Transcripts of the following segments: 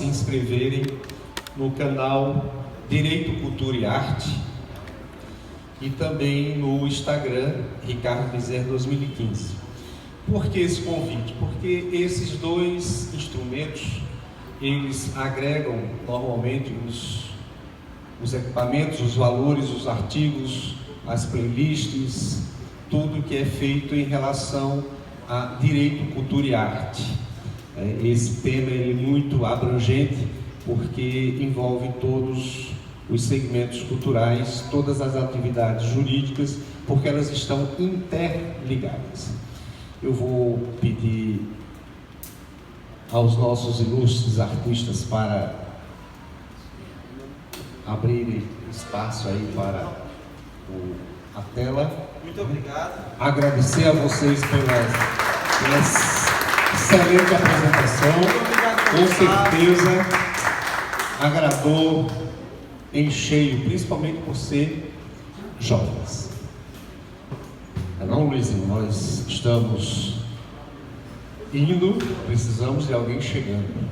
se inscreverem no canal Direito, Cultura e Arte e também no Instagram Ricardo Bezerra 2015. Por que esse convite? Porque esses dois instrumentos, eles agregam normalmente os equipamentos, os valores, os artigos, as playlists, tudo que é feito em relação a direito, cultura e arte. Esse tema é muito abrangente porque envolve todos os segmentos culturais, todas as atividades jurídicas, porque elas estão interligadas. Eu vou pedir aos nossos ilustres artistas para abrirem espaço aí para a tela. Muito obrigado. Agradecer a vocês pela excelente apresentação. Com certeza agradou em cheio, principalmente por ser jovens. Não, Luizinho, nós estamos indo, precisamos de alguém chegando.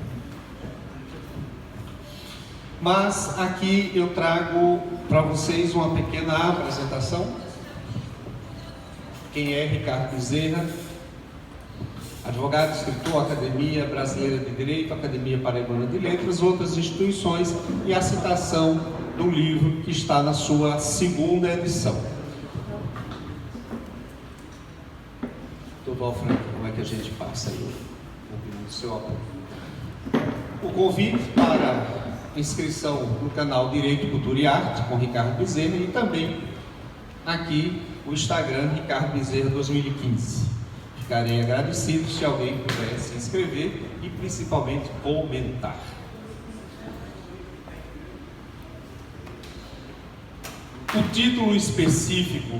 Mas aqui eu trago para vocês uma pequena apresentação. Quem é Ricardo Bezerra? Advogado, escritor, Academia Brasileira de Direito, Academia Paraibana de Letras, outras instituições, e a citação do livro que está na sua segunda edição. Doutor Alfredo, como é que a gente passa aí o seu apoio? O convite para inscrição no canal Direito, Cultura e Arte com Ricardo Bezerra e também aqui o Instagram Ricardo Bezerra 2015. Ficarei agradecido se alguém puder se inscrever e principalmente comentar. O título específico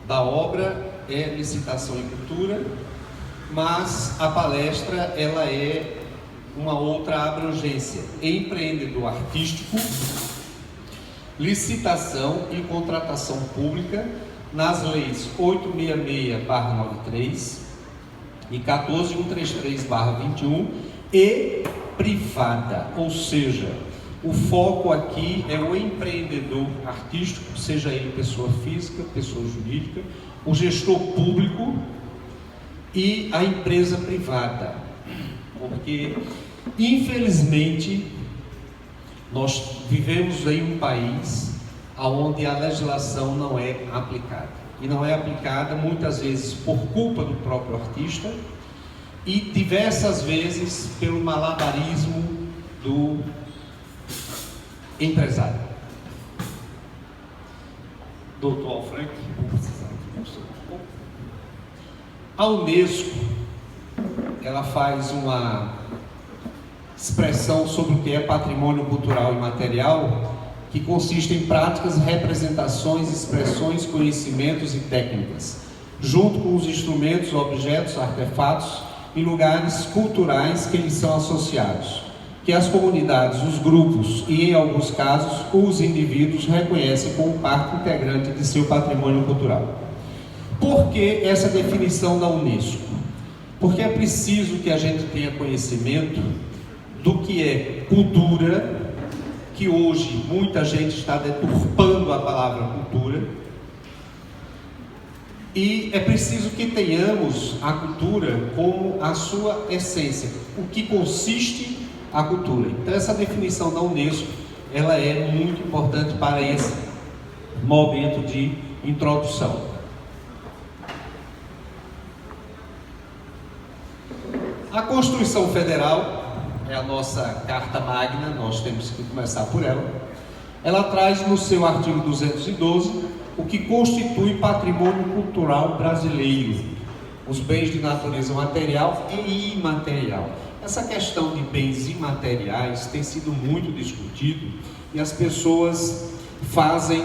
da obra é Licitação e Cultura, mas a palestra ela é uma outra abrangência: empreendedor artístico, licitação e contratação pública nas leis 866/93 e 14133/21 e privada, ou seja, o foco aqui é o empreendedor artístico, seja ele pessoa física, pessoa jurídica, o gestor público e a empresa privada, porque infelizmente nós vivemos em um país onde a legislação não é aplicada, e não é aplicada muitas vezes por culpa do próprio artista e diversas vezes pelo malabarismo do empresário. Doutor Alfredo, a Unesco ela faz uma expressão sobre o que é patrimônio cultural e material, que consiste em práticas, representações, expressões, conhecimentos e técnicas, junto com os instrumentos, objetos, artefatos e lugares culturais que lhes são associados, que as comunidades, os grupos e, em alguns casos, os indivíduos reconhecem como parte integrante de seu patrimônio cultural. Por que essa definição da Unesco? Porque é preciso que a gente tenha conhecimento do que é cultura, que hoje muita gente está deturpando a palavra cultura, e é preciso que tenhamos a cultura como a sua essência, o que consiste a cultura. Então essa definição da Unesco, ela é muito importante para esse momento de introdução. A Constituição Federal é a nossa carta magna, nós temos que começar por ela. Ela traz no seu artigo 212 o que constitui patrimônio cultural brasileiro, os bens de natureza material e imaterial. Essa questão de bens imateriais tem sido muito discutido e as pessoas fazem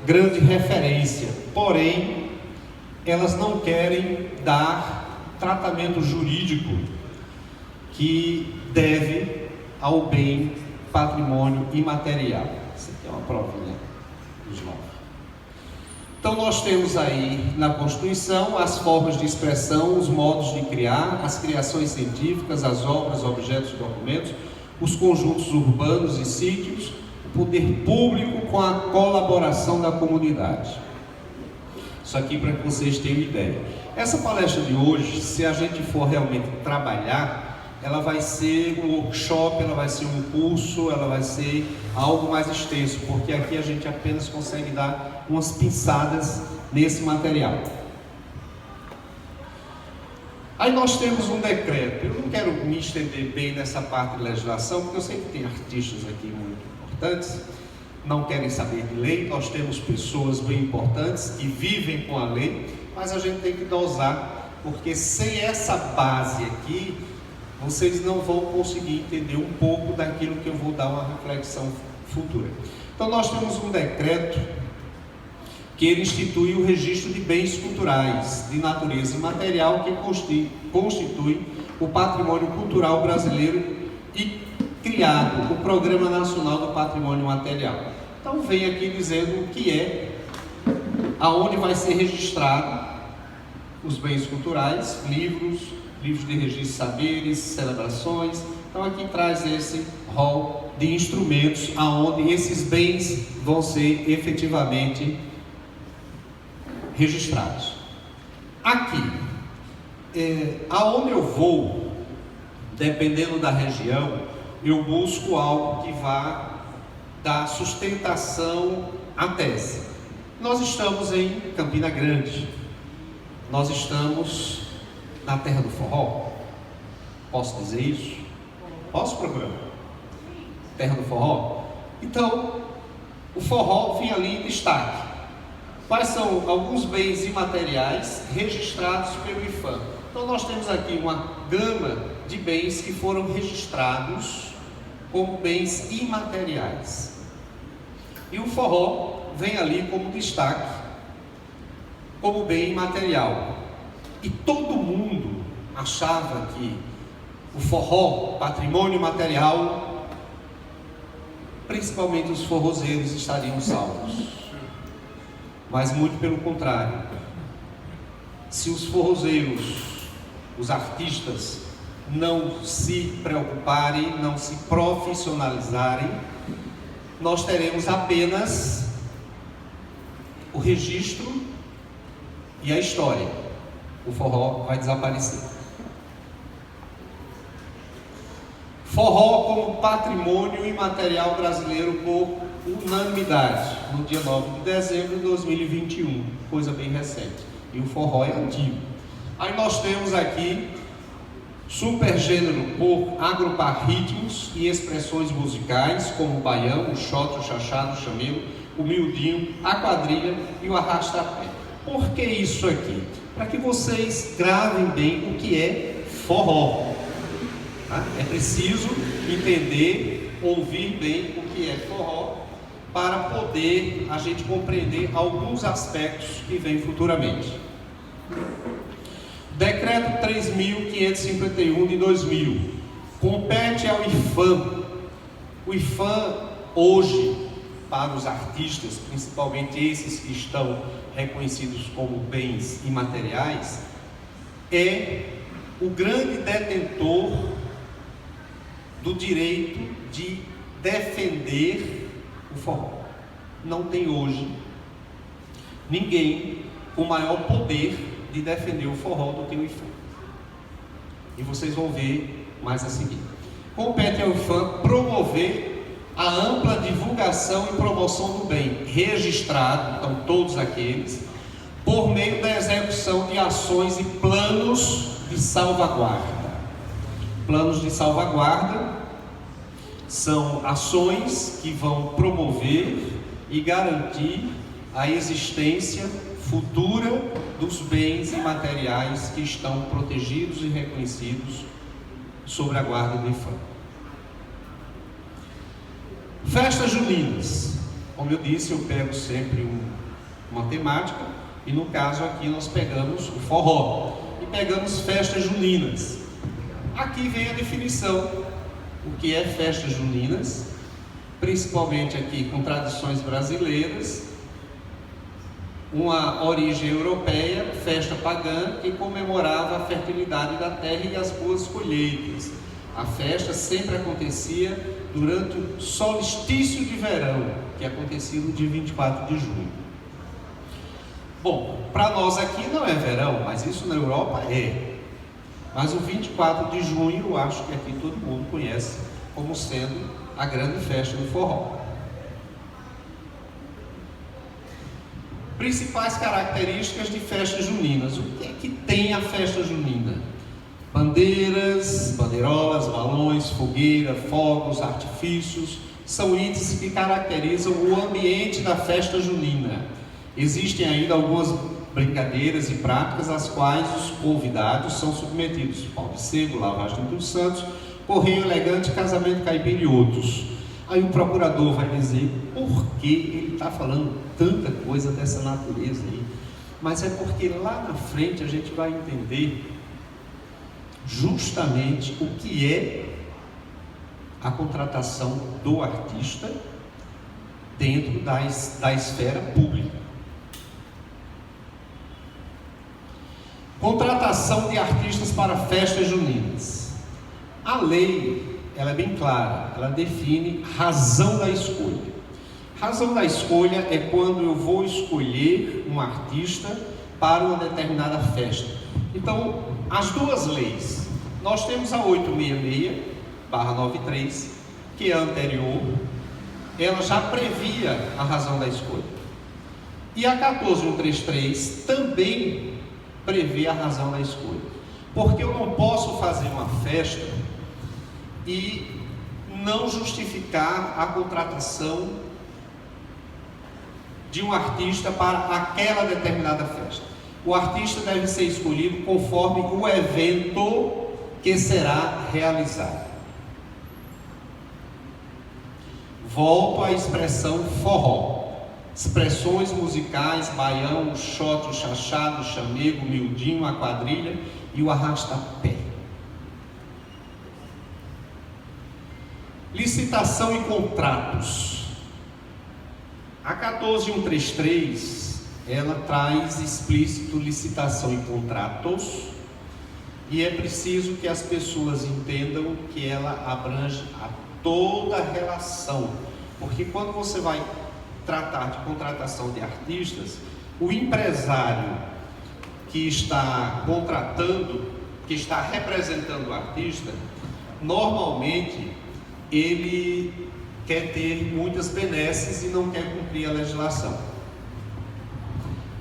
grande referência, porém elas não querem dar tratamento jurídico que deve ao bem patrimônio imaterial. Isso aqui é uma provinha dos 9. Então nós temos aí na Constituição as formas de expressão, os modos de criar, as criações científicas, as obras, objetos e documentos, os conjuntos urbanos e sítios, o poder público com a colaboração da comunidade. Isso aqui para que vocês tenham ideia. Essa palestra de hoje, se a gente for realmente trabalhar, ela vai ser um workshop, ela vai ser um curso, ela vai ser algo mais extenso, porque aqui a gente apenas consegue dar umas pinçadas nesse material. Aí nós temos um decreto. Eu não quero me estender bem nessa parte de legislação, porque eu sei que tem artistas aqui muito importantes, não querem saber de lei. Nós temos pessoas bem importantes que vivem com a lei, mas a gente tem que dosar, porque sem essa base aqui, vocês não vão conseguir entender um pouco daquilo que eu vou dar uma reflexão futura. Então nós temos um decreto que ele institui o registro de bens culturais de natureza imaterial que constitui o patrimônio cultural brasileiro e criado o Programa Nacional do Patrimônio Material. Então vem aqui dizendo o que é, aonde vai ser registrado os bens culturais, livros de registro de saberes, celebrações. Então aqui traz esse rol de instrumentos aonde esses bens vão ser efetivamente registrados. Aqui, aonde eu vou, dependendo da região, eu busco algo que vá dar sustentação à tese. Nós estamos em Campina Grande, nós estamos na terra do forró. Posso dizer isso? Posso, programa? Terra do forró? Então, o forró vem ali em destaque. Quais são alguns bens imateriais registrados pelo IPHAN? Então nós temos aqui uma gama de bens que foram registrados como bens imateriais. E o forró vem ali como destaque, como bem imaterial. E todo mundo achava que o forró, patrimônio material, principalmente os forrozeiros, estariam salvos. Mas muito pelo contrário. Se os forrozeiros, os artistas, não se preocuparem, não se profissionalizarem, nós teremos apenas o registro e a história. O forró vai desaparecer. Forró como patrimônio imaterial brasileiro por unanimidade, no dia 9 de dezembro de 2021, coisa bem recente. E o forró é antigo. Aí nós temos aqui supergênero por agrupar ritmos e expressões musicais, como o baião, o xote, o chachado, o chamego, o miudinho, a quadrilha e o arrasta-pé. Por que isso aqui? Para que vocês gravem bem o que é forró. Tá? É preciso entender, ouvir bem o que é forró, para poder a gente compreender alguns aspectos que vêm futuramente. Decreto 3.551 de 2000 compete ao IPHAN. O IPHAN hoje, para os artistas, principalmente esses que estão reconhecidos como bens imateriais, é o grande detentor do direito de defender o forró. Não tem hoje ninguém com maior poder de defender o forró do que o IPHAN. E vocês vão ver mais a seguir. Compete ao IPHAN promover a ampla divulgação e promoção do bem registrado, então todos aqueles, por meio da execução de ações e planos de salvaguarda. Planos de salvaguarda são ações que vão promover e garantir a existência futura dos bens imateriais que estão protegidos e reconhecidos sobre a guarda do IPHAN. Festas juninas. Como eu disse, eu pego sempre uma temática, e no caso aqui nós pegamos o forró e pegamos festas juninas. Aqui vem a definição, o que é festas juninas, principalmente aqui com tradições brasileiras, uma origem europeia, festa pagã que comemorava a fertilidade da terra e as boas colheitas. A festa sempre acontecia durante o solstício de verão, que acontecia no dia 24 de junho. Bom, para nós aqui não é verão, mas isso na Europa é. Mas o 24 de junho, eu acho que aqui todo mundo conhece como sendo a grande festa do forró. Principais características de festas juninas. O que é que tem a festa junina? Bandeiras, bandeirolas, balões, fogueira, fogos, artifícios, são itens que caracterizam o ambiente da festa junina. Existem ainda algumas brincadeiras e práticas às quais os convidados são submetidos: pau de sebo, lavagem dos santos, correio elegante, casamento caipira e outros. Aí o procurador vai dizer por que ele está falando tanta coisa dessa natureza aí. Mas é porque lá na frente a gente vai entender justamente o que é a contratação do artista dentro da esfera pública. Contratação de artistas para festas juninas. A lei, ela é bem clara, ela define razão da escolha. Razão da escolha é quando eu vou escolher um artista para uma determinada festa. Então, as duas leis, nós temos a 866/93, que é a anterior, ela já previa a razão da escolha. E a 14133 também prevê a razão da escolha. Porque eu não posso fazer uma festa e não justificar a contratação de um artista para aquela determinada festa. O artista deve ser escolhido conforme o evento que será realizado. Volto à expressão forró. Expressões musicais: baião, o xote, o chachado, o chamego, o miudinho, a quadrilha e o arrasta-pé. Licitação e contratos. A 14133, ela traz explícito licitação e contratos, e é preciso que as pessoas entendam que ela abrange a toda a relação, porque quando você vai tratar de contratação de artistas, o empresário que está contratando, que está representando o artista, normalmente ele quer ter muitas benesses e não quer cumprir a legislação.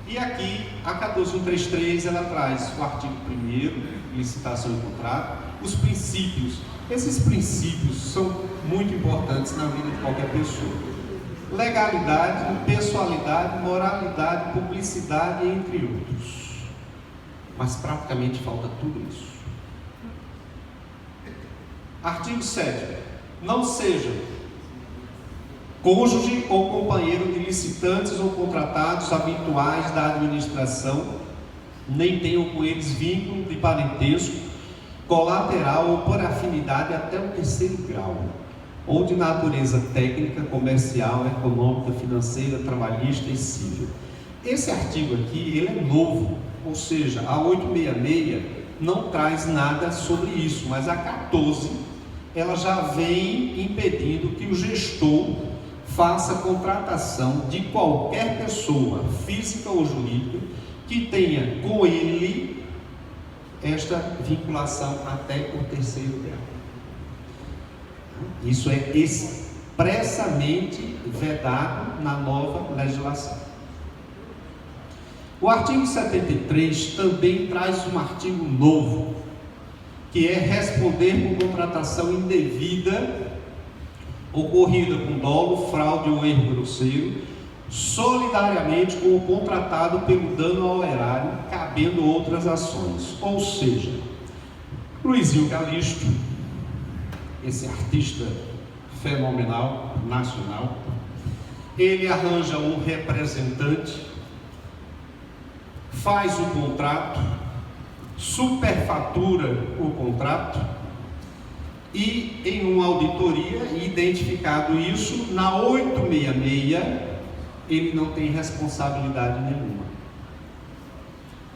E aqui a 14133 ela traz o artigo 1º, licitação e contrato, os princípios. Esses princípios são muito importantes na vida de qualquer pessoa. Legalidade, impessoalidade, moralidade, publicidade, entre outros. Mas praticamente falta tudo isso. Artigo 7º. Não sejam cônjuge ou companheiro de licitantes ou contratados habituais da administração, nem tenham com eles vínculo de parentesco, colateral ou por afinidade até o 3º grau, ou de natureza técnica, comercial, econômica, financeira, trabalhista e civil. Esse artigo aqui, ele é novo, ou seja, a 866 não traz nada sobre isso, mas a 14, ela já vem impedindo que o gestor faça contratação de qualquer pessoa, física ou jurídica, que tenha com ele esta vinculação até o 3º grau. Isso é expressamente vedado na nova legislação. O artigo 73 também traz um artigo novo, que é responder por contratação indevida ocorrida com dolo, fraude ou erro grosseiro, solidariamente com o contratado pelo dano ao erário, cabendo outras ações. Ou seja, Luizinho Calixto, esse artista fenomenal, nacional, ele arranja um representante, faz o contrato, superfatura o contrato, e em uma auditoria, identificado isso, na 866, ele não tem responsabilidade nenhuma.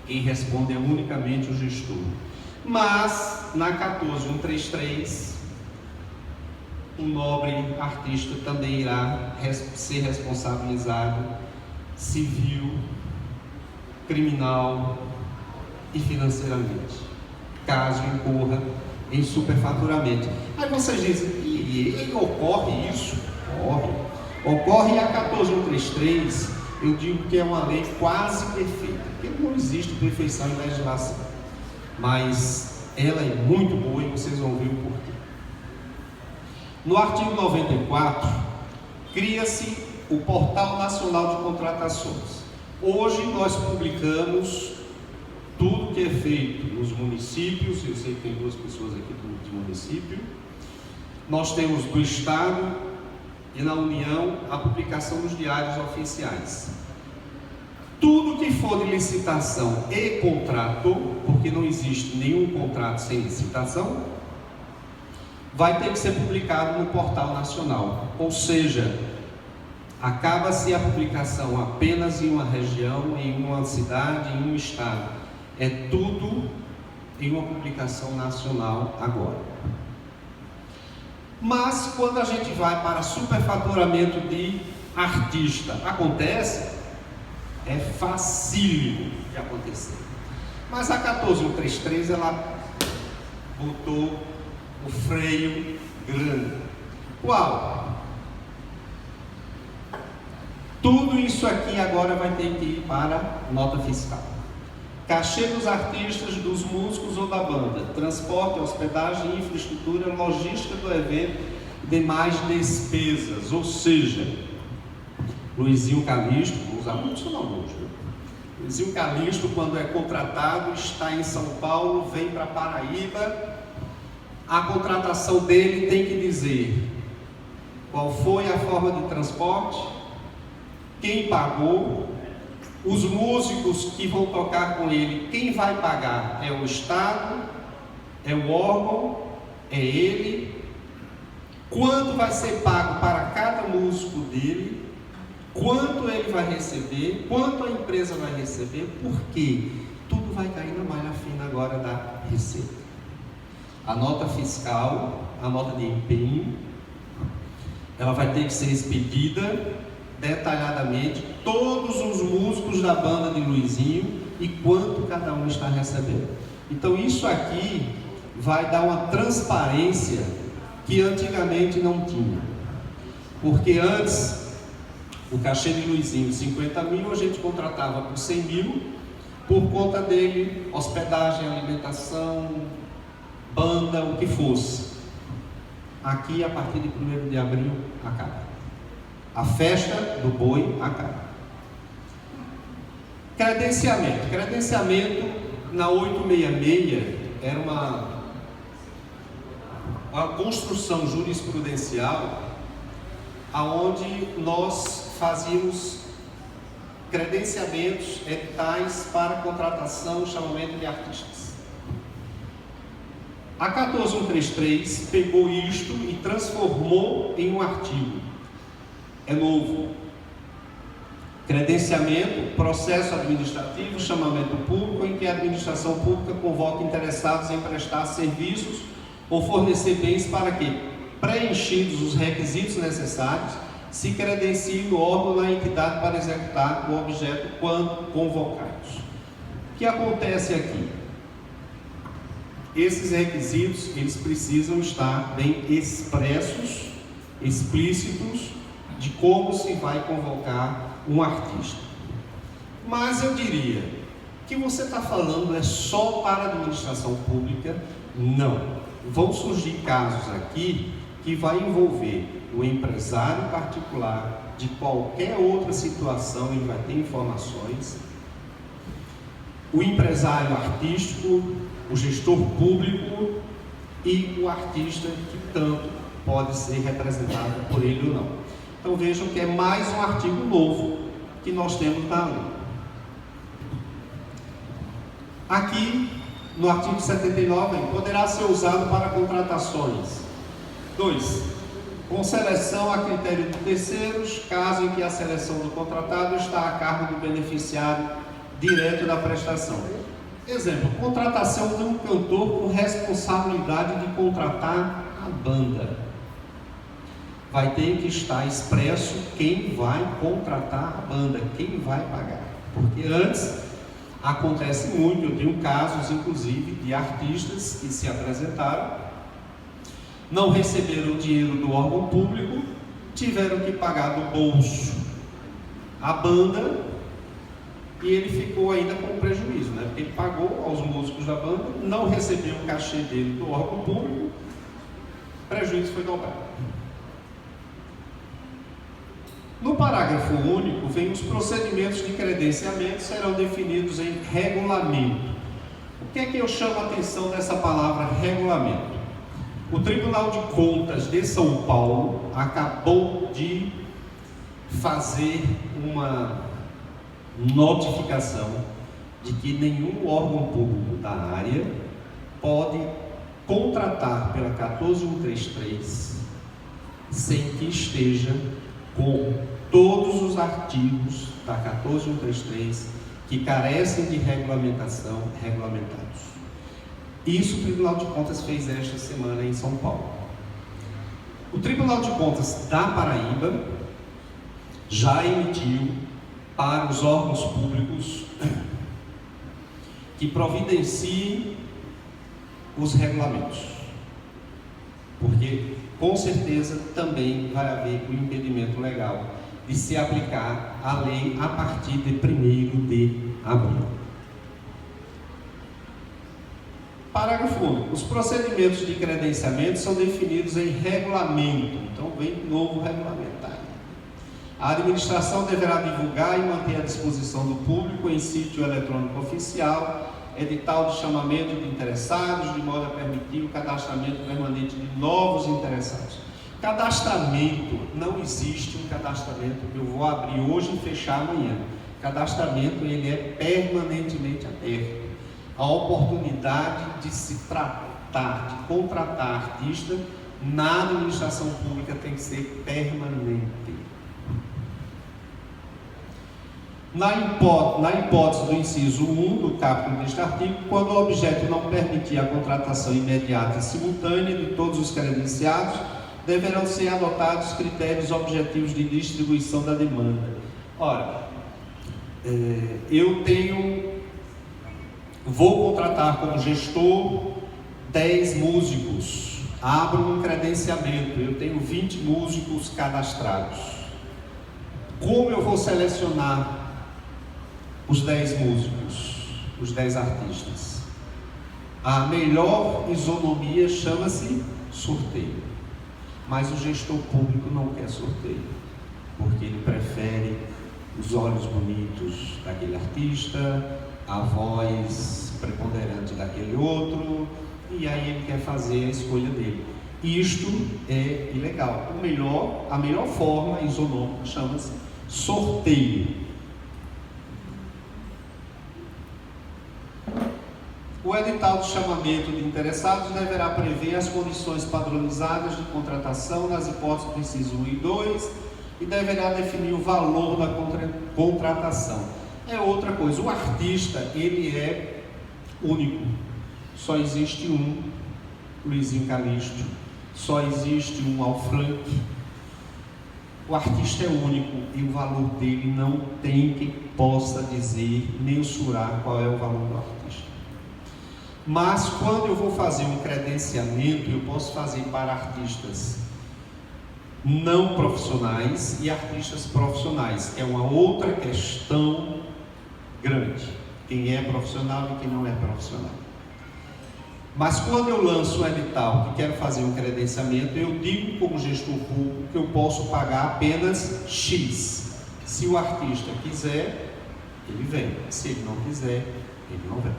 Quem responde é unicamente o gestor. Mas na 14133, o nobre artista também irá ser responsabilizado civil, criminal e financeiramente, caso incorra em superfaturamento. Aí vocês dizem, e ocorre isso? Ocorre a 14133, eu digo que é uma lei quase perfeita, porque não existe perfeição em legislação, mas ela é muito boa e vocês vão ver o porquê. No artigo 94, cria-se o Portal Nacional de Contratações. Hoje nós publicamos tudo que é feito nos municípios, eu sei que tem 2 pessoas aqui de município, nós temos do Estado e na União a publicação nos diários oficiais. Tudo que for de licitação e contrato, porque não existe nenhum contrato sem licitação, vai ter que ser publicado no Portal Nacional, ou seja, acaba-se a publicação apenas em uma região, em uma cidade, em um estado. É tudo em uma publicação nacional agora. Mas quando a gente vai para superfaturamento de artista, acontece? É facílimo de acontecer. Mas a 14133 ela botou o freio grande. Qual? Tudo isso aqui agora vai ter que ir para nota fiscal. Cachê dos artistas, dos músicos ou da banda, transporte, hospedagem, infraestrutura, logística do evento e demais despesas. Ou seja, Luizinho Calixto, vou usar muito seu nome hoje, viu? Luizinho Calixto, quando é contratado, está em São Paulo, vem para Paraíba, a contratação dele tem que dizer qual foi a forma de transporte, quem pagou, os músicos que vão tocar com ele, quem vai pagar é o Estado, é o órgão, é ele, quanto vai ser pago para cada músico dele, quanto ele vai receber, quanto a empresa vai receber, porque tudo vai cair na malha fina agora da receita. A nota fiscal, a nota de empenho, ela vai ter que ser expedida detalhadamente, todos os músicos da banda de Luizinho e quanto cada um está recebendo. Então isso aqui vai dar uma transparência que antigamente não tinha, porque antes o cachê de Luizinho 50 mil, a gente contratava por 100 mil, por conta dele, hospedagem, alimentação, banda, o que fosse. Aqui a partir de 1º de abril acaba. A festa do boi acaba. Credenciamento. Credenciamento na 866 era uma construção jurisprudencial aonde nós fazíamos credenciamentos, editais para contratação e chamamento de artistas. A 14133 pegou isto e transformou em um artigo. É novo. Credenciamento, processo administrativo, chamamento público, em que a administração pública convoca interessados em prestar serviços ou fornecer bens para que, preenchidos os requisitos necessários, se credencie no órgão da entidade para executar o objeto quando convocados. O que acontece aqui? Esses requisitos, eles precisam estar bem expressos, explícitos, de como se vai convocar um artista. Mas eu diria que você está falando é só para a administração pública? Não. Vão surgir casos aqui que vai envolver o empresário particular, de qualquer outra situação ele vai ter informações, o empresário artístico, o gestor público e o artista que tanto pode ser representado por ele ou não. Então vejam que é mais um artigo novo que nós temos na lei. Aqui, no artigo 79, poderá ser usado para contratações. 2. Com seleção a critério de terceiros, caso em que a seleção do contratado está a cargo do beneficiário direto da prestação. Exemplo, contratação de um cantor com responsabilidade de contratar a banda. Vai ter que estar expresso quem vai contratar a banda, quem vai pagar. Porque antes, acontece muito, eu tenho casos, inclusive, de artistas que se apresentaram, não receberam o dinheiro do órgão público, tiveram que pagar do bolso a banda, e ele ficou ainda com prejuízo, né? Porque ele pagou aos músicos da banda, não recebeu o cachê dele do órgão público, o prejuízo foi dobrado. No parágrafo único, vem os procedimentos de credenciamento serão definidos em regulamento. O que é que eu chamo a atenção dessa palavra regulamento? O Tribunal de Contas de São Paulo acabou de fazer uma notificação de que nenhum órgão público da área pode contratar pela 14133 sem que esteja com todos os artigos da 14133 que carecem de regulamentação regulamentados. Isso o Tribunal de Contas fez esta semana em São Paulo. O Tribunal de Contas da Paraíba já emitiu para os órgãos públicos que providenciem os regulamentos, porque com certeza também vai haver o impedimento legal de se aplicar a lei a partir de 1º de abril. Parágrafo único. Os procedimentos de credenciamento são definidos em regulamento. Então vem de novo regulamentar. A administração deverá divulgar e manter à disposição do público em sítio eletrônico oficial edital de chamamento de interessados, de modo a permitir o cadastramento permanente de novos interessados. Cadastramento, não existe um cadastramento que eu vou abrir hoje e fechar amanhã. Cadastramento, ele é permanentemente aberto. A oportunidade de se tratar, de contratar artista na administração pública tem que ser permanente. Na hipótese do inciso 1 do capítulo deste artigo, quando o objeto não permitir a contratação imediata e simultânea de todos os credenciados, deverão ser adotados critérios objetivos de distribuição da demanda. Ora, vou contratar como gestor 10 músicos, abro um credenciamento, eu tenho 20 músicos cadastrados. Como eu vou selecionar os 10 músicos, os 10 artistas? A melhor isonomia chama-se sorteio, mas o gestor público não quer sorteio, porque ele prefere os olhos bonitos daquele artista, a voz preponderante daquele outro, e aí ele quer fazer a escolha dele. Isto é ilegal. A melhor forma isonômica chama-se sorteio. O edital de chamamento de interessados deverá prever as condições padronizadas de contratação nas hipóteses do inciso 1 e 2 e deverá definir o valor da contratação. É outra coisa, o artista, ele é único, só existe um Luizinho Calixto, só existe um Alfranc. O artista é único e o valor dele não tem quem possa dizer, mensurar qual é o valor do artista. Mas quando eu vou fazer um credenciamento, eu posso fazer para artistas não profissionais e artistas profissionais, que é uma outra questão grande, quem é profissional e quem não é profissional. Mas quando eu lanço um edital que quero fazer um credenciamento, eu digo como gestor público que eu posso pagar apenas X. Se o artista quiser, ele vem. Se ele não quiser, ele não vem.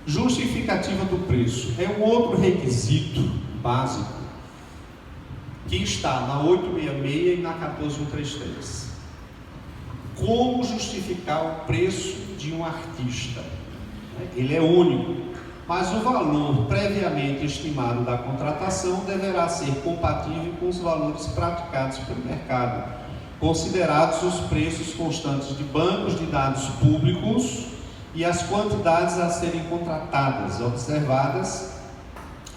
Justificativa do preço é um outro requisito básico que está na 866 e na 14133. Como justificar o preço de um artista? Ele é único, mas o valor previamente estimado da contratação deverá ser compatível com os valores praticados pelo mercado. considerados os preços constantes de bancos de dados públicos e as quantidades a serem contratadas, observadas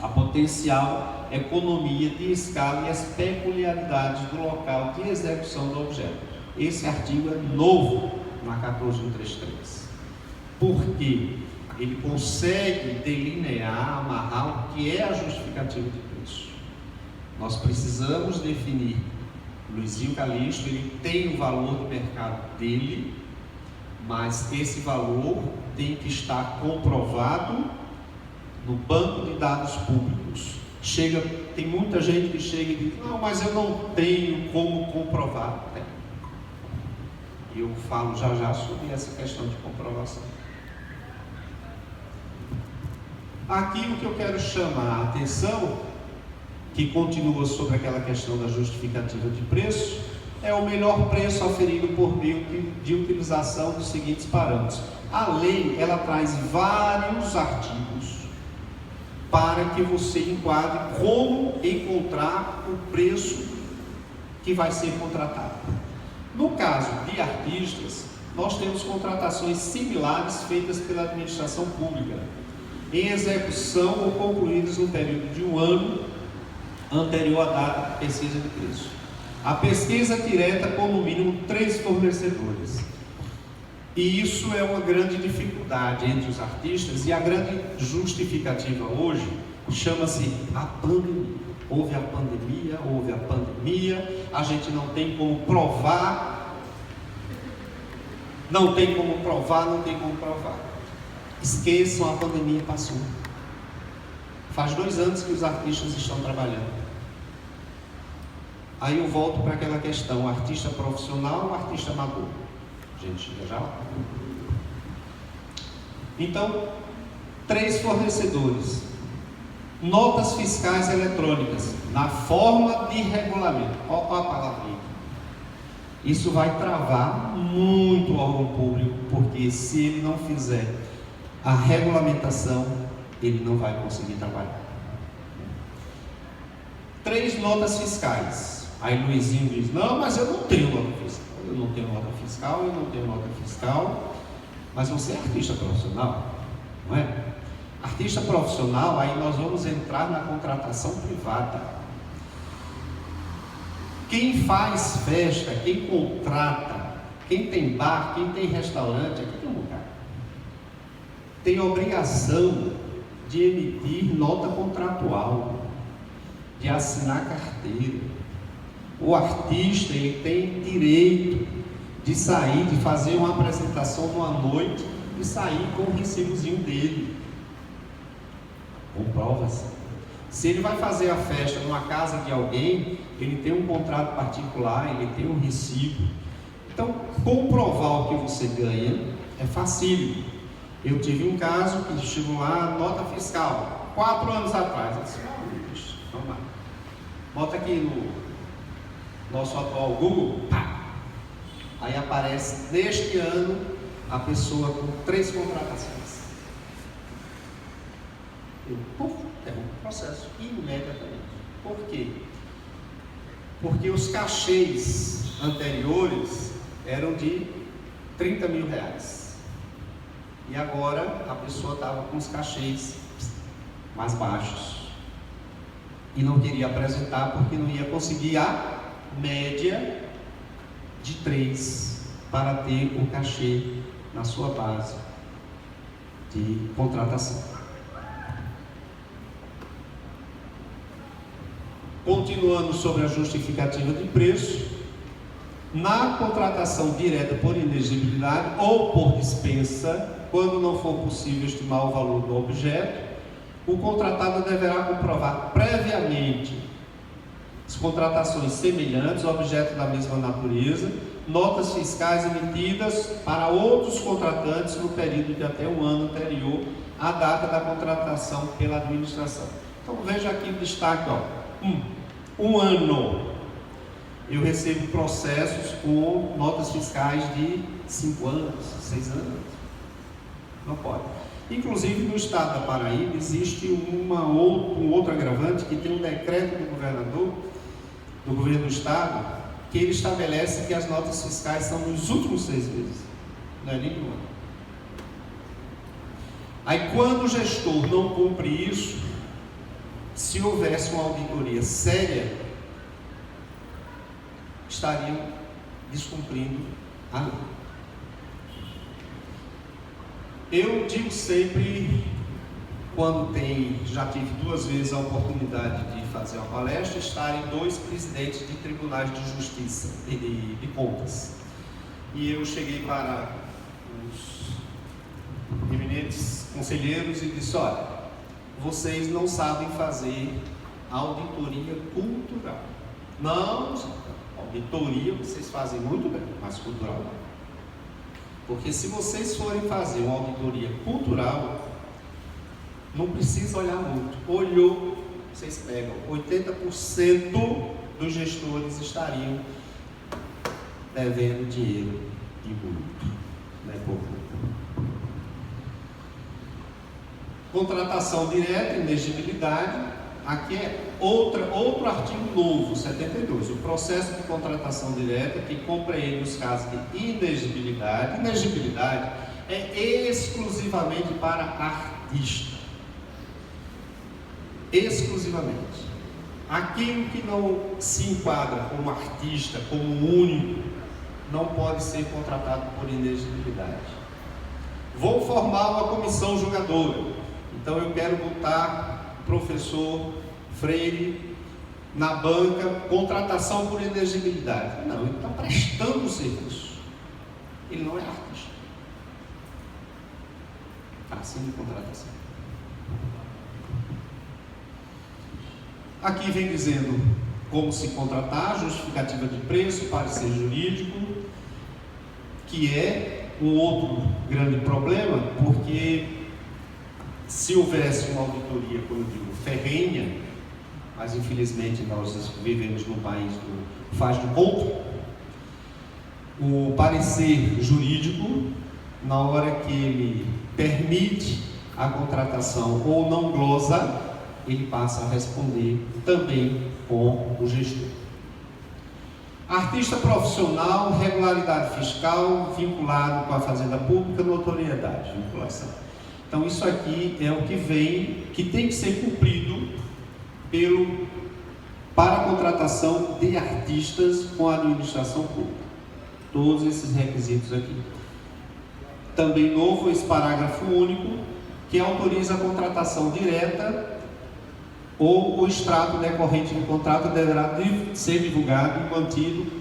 a potencial economia de escala e as peculiaridades do local de execução do objeto. Esse artigo é novo na 14133, porque ele consegue delinear, amarrar o que é a justificativa de preço. Nós precisamos definir. Luizinho Calixto, ele tem o valor do mercado dele, mas esse valor tem que estar comprovado no banco de dados públicos. Tem muita gente que chega e diz: não, mas eu não tenho como comprovar. Eu falo já sobre essa questão de comprovação. Aqui o que eu quero chamar a atenção, que continua sobre aquela questão da justificativa de preço, é o melhor preço oferido por meio de utilização dos seguintes parâmetros. A lei, ela traz vários artigos para que você enquadre como encontrar o preço que vai ser contratado. No caso de artistas, nós temos contratações similares feitas pela administração pública, em execução ou concluídas no período de um ano anterior à data de pesquisa de preço. A pesquisa direta com no mínimo 3 fornecedores. E isso é uma grande dificuldade entre os artistas, e a grande justificativa hoje chama-se a pandemia. Houve a pandemia, a gente não tem como provar, não tem como provar. Esqueçam, a pandemia passou. Faz 2 anos que os artistas estão trabalhando. Aí eu volto para aquela questão: artista profissional ou artista amador? A gente chega já lá. Então, 3 fornecedores. Notas fiscais eletrônicas, na forma de regulamento. Olha a palavrinha. Isso vai travar muito o órgão público, porque se ele não fizer a regulamentação, ele não vai conseguir trabalhar. 3 notas fiscais. Aí Luizinho diz: não, mas eu não tenho nota fiscal. Eu não tenho nota fiscal. Mas você é artista profissional, não é? Artista profissional, aí nós vamos entrar na contratação privada. Quem faz festa, quem contrata, quem tem bar, quem tem restaurante, aqui tem um lugar, tem obrigação de emitir nota contratual, de assinar carteira. O artista, ele tem direito de sair, de fazer uma apresentação numa noite e sair com o recibozinho dele, com provas. Se ele vai fazer a festa numa casa de alguém, ele tem um contrato particular, ele tem um recibo. Então, comprovar o que você ganha é facílimo. Eu tive um caso que chegou lá, nota fiscal, 4 anos atrás. Eu disse: vamos lá, bota aqui no nosso atual Google, pá. Aí aparece, neste ano, a pessoa com 3 contratações. Eu, interrompo o processo imediatamente. Por quê? Porque os cachês anteriores eram de 30 mil reais. E agora a pessoa estava com os cachês mais baixos. E não queria apresentar porque não ia conseguir a média de 3 para ter o cachê na sua base de contratação. Continuando sobre a justificativa de preço, na contratação direta por inexigibilidade ou por dispensa, quando não for possível estimar o valor do objeto, o contratado deverá comprovar previamente as contratações semelhantes, objeto da mesma natureza, notas fiscais emitidas para outros contratantes no período de até um ano anterior à data da contratação pela administração. Então veja aqui o destaque, um ano. Eu recebo processos com notas fiscais de 5 anos, 6 anos. Não pode. Inclusive no estado da Paraíba existe um outro agravante, que tem um decreto do governador, do governo do estado, que ele estabelece que as notas fiscais são nos últimos 6 meses, não é nenhuma. Aí quando o gestor não cumpre isso, se houvesse uma auditoria séria, estariam descumprindo a lei. Eu digo sempre, já tive 2 vezes a oportunidade de fazer uma palestra, estarem 2 presidentes de tribunais de justiça e de contas. E eu cheguei para os eminentes conselheiros e disse: olha, vocês não sabem fazer auditoria cultural. Não, auditoria vocês fazem muito bem, mas cultural não. Porque se vocês forem fazer uma auditoria cultural, não precisa olhar muito. Olhou, vocês pegam 80% dos gestores estariam devendo dinheiro de muito, não é pouco. Contratação direta, inexigibilidade. Aqui é outro artigo novo, 72. O processo de contratação direta, que compreende os casos de inexigibilidade. Inexigibilidade é exclusivamente para artista. Exclusivamente. Aquilo que não se enquadra como artista, como único, não pode ser contratado por inexigibilidade. Vou formar uma comissão julgadora. Então eu quero botar professor Freire na banca, contratação por inexigibilidade. Não, ele está prestando o serviço. Ele não é artista. Assim de contratação. Aqui vem dizendo como se contratar, justificativa de preço, parecer jurídico, que é um outro grande problema, porque se houvesse uma auditoria, como eu digo, ferrenha, mas infelizmente nós vivemos num país do faz de conta, o parecer jurídico, na hora que ele permite a contratação ou não glosa, ele passa a responder também com o gestor. Artista profissional, regularidade fiscal, vinculado com a Fazenda Pública, notoriedade, vinculação. Então isso aqui é o que vem, que tem que ser cumprido para a contratação de artistas com a administração pública. Todos esses requisitos aqui. Também novo esse parágrafo único, que autoriza a contratação direta ou o extrato decorrente do contrato deverá ser divulgado e mantido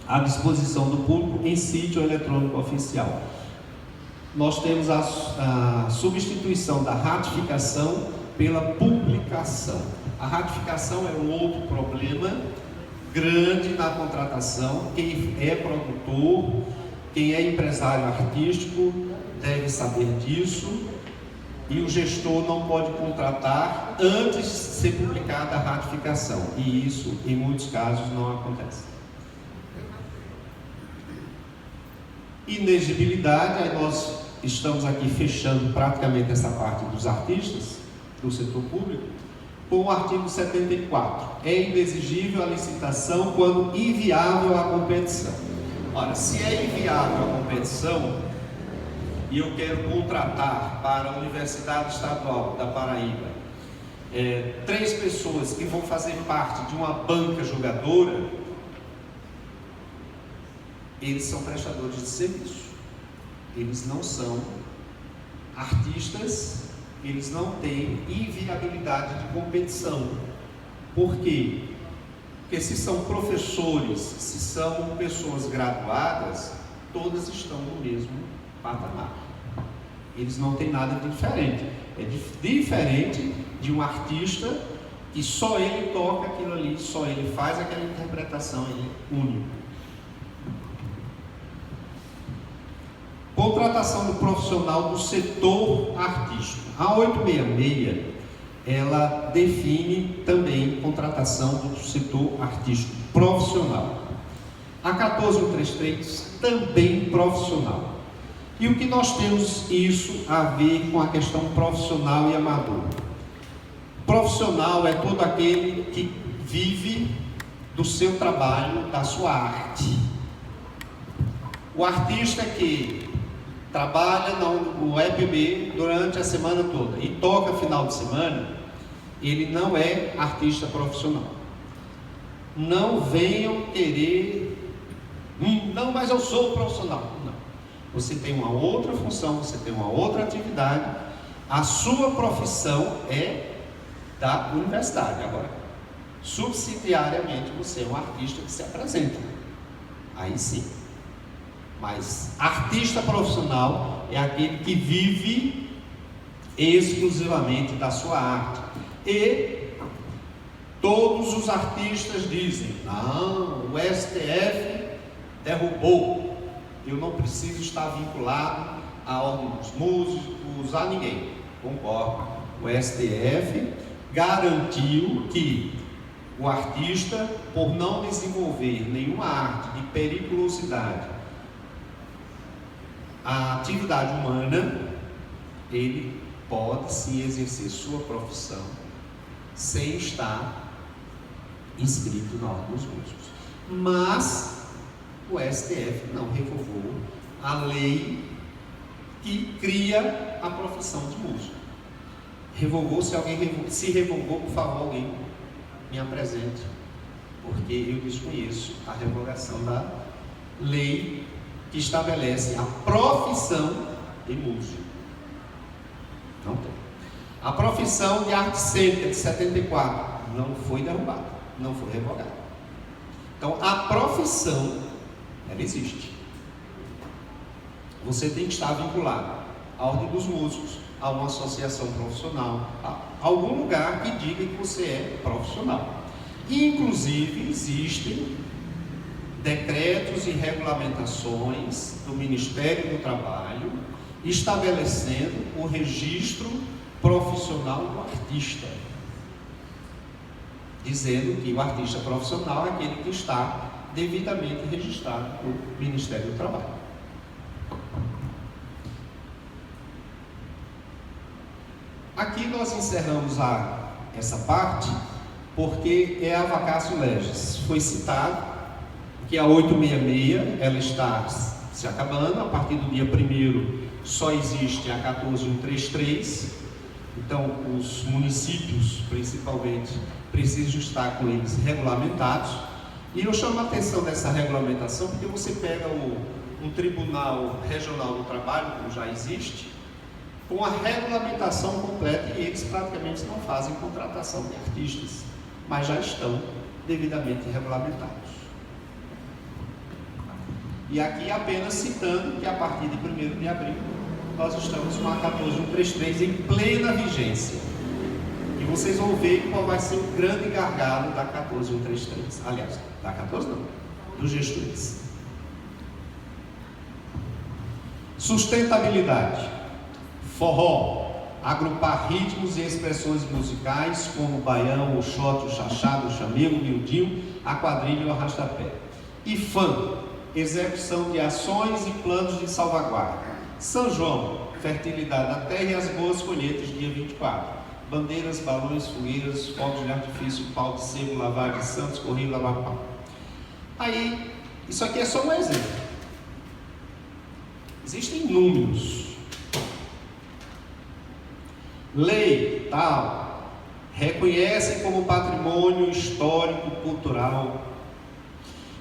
à disposição do público em sítio eletrônico oficial. Nós temos a substituição da ratificação pela publicação. A ratificação é um outro problema grande na contratação. Quem é produtor, quem é empresário artístico deve saber disso. E o gestor não pode contratar antes de ser publicada a ratificação. E isso, em muitos casos, não acontece. Inexigibilidade, aí nós estamos aqui fechando praticamente essa parte dos artistas, do setor público, com o artigo 74. É inexigível a licitação quando inviável a competição. Ora, se é inviável a competição, e eu quero contratar para a Universidade Estadual da Paraíba 3 pessoas que vão fazer parte de uma banca julgadora, eles são prestadores de serviço. Eles não são artistas, eles não têm inviabilidade de competição. Por quê? Porque se são professores, se são pessoas graduadas, todas estão no mesmo patamar. Eles não têm nada de diferente. É diferente de um artista que só ele toca aquilo ali, só ele faz aquela interpretação, ele é único. Contratação do profissional do setor artístico. A 866, ela define também contratação do setor artístico profissional. A 14133 também profissional. E o que nós temos isso a ver com a questão profissional e amador? Profissional é todo aquele que vive do seu trabalho, da sua arte. O artista que trabalha no EPB durante a semana toda e toca final de semana, ele não é artista profissional. Não venham querer, não, mas eu sou profissional. Não. Você tem uma outra função, você tem uma outra atividade. A sua profissão é da universidade. Agora, subsidiariamente, você é um artista que se apresenta. Aí sim. Mas artista profissional é aquele que vive exclusivamente da sua arte. E todos os artistas dizem: não, o STF derrubou, eu não preciso estar vinculado à ordem dos músicos, a ninguém. Concordo. O STF garantiu que o artista, por não desenvolver nenhuma arte de periculosidade, a atividade humana, ele pode sim exercer sua profissão sem estar inscrito na ordem dos músicos. Mas o STF não revogou a lei que cria a profissão de músico. Revogou, se revogou, por favor, alguém me apresente, porque eu desconheço a revogação da lei que estabelece a profissão de músico. Não tem. A profissão de arte cênica de 74 não foi derrubada, não foi revogada. Então, a profissão, ela existe. Você tem que estar vinculado à ordem dos músicos, a uma associação profissional, a algum lugar que diga que você é profissional. Inclusive, existem decretos e regulamentações do Ministério do Trabalho estabelecendo o registro profissional do artista, dizendo que o artista profissional é aquele que está devidamente registrado no Ministério do Trabalho. Aqui nós encerramos essa parte, porque é a vacatio legis. Foi citado que a 866 ela está se acabando. A partir do dia 1º só existe a 14133. Então os municípios principalmente precisam estar com eles regulamentados. E eu chamo a atenção dessa regulamentação porque você pega um tribunal regional do trabalho, como já existe, com a regulamentação completa, e eles praticamente não fazem contratação de artistas, mas já estão devidamente regulamentados. E aqui apenas citando que a partir de 1º de abril nós estamos com a 14133 em plena vigência. E vocês vão ver qual vai ser o grande gargalo da 14133. Aliás, da 14 não, dos gestores. Sustentabilidade. Forró, agrupar ritmos e expressões musicais como o baião, o shot, o chachado, o chamego, o miudinho, a quadrilha e o arrastapé. E funk, execução de ações e planos de salvaguarda. São João, fertilidade da terra e as boas colheitas, dia 24. Bandeiras, balões, fogueiras, fogos de artifício, pau de sebo, lavagem de santos, correio, lavar pau. Aí, isso aqui é só um exemplo. Existem inúmeros. Lei tal reconhece como patrimônio histórico, cultural,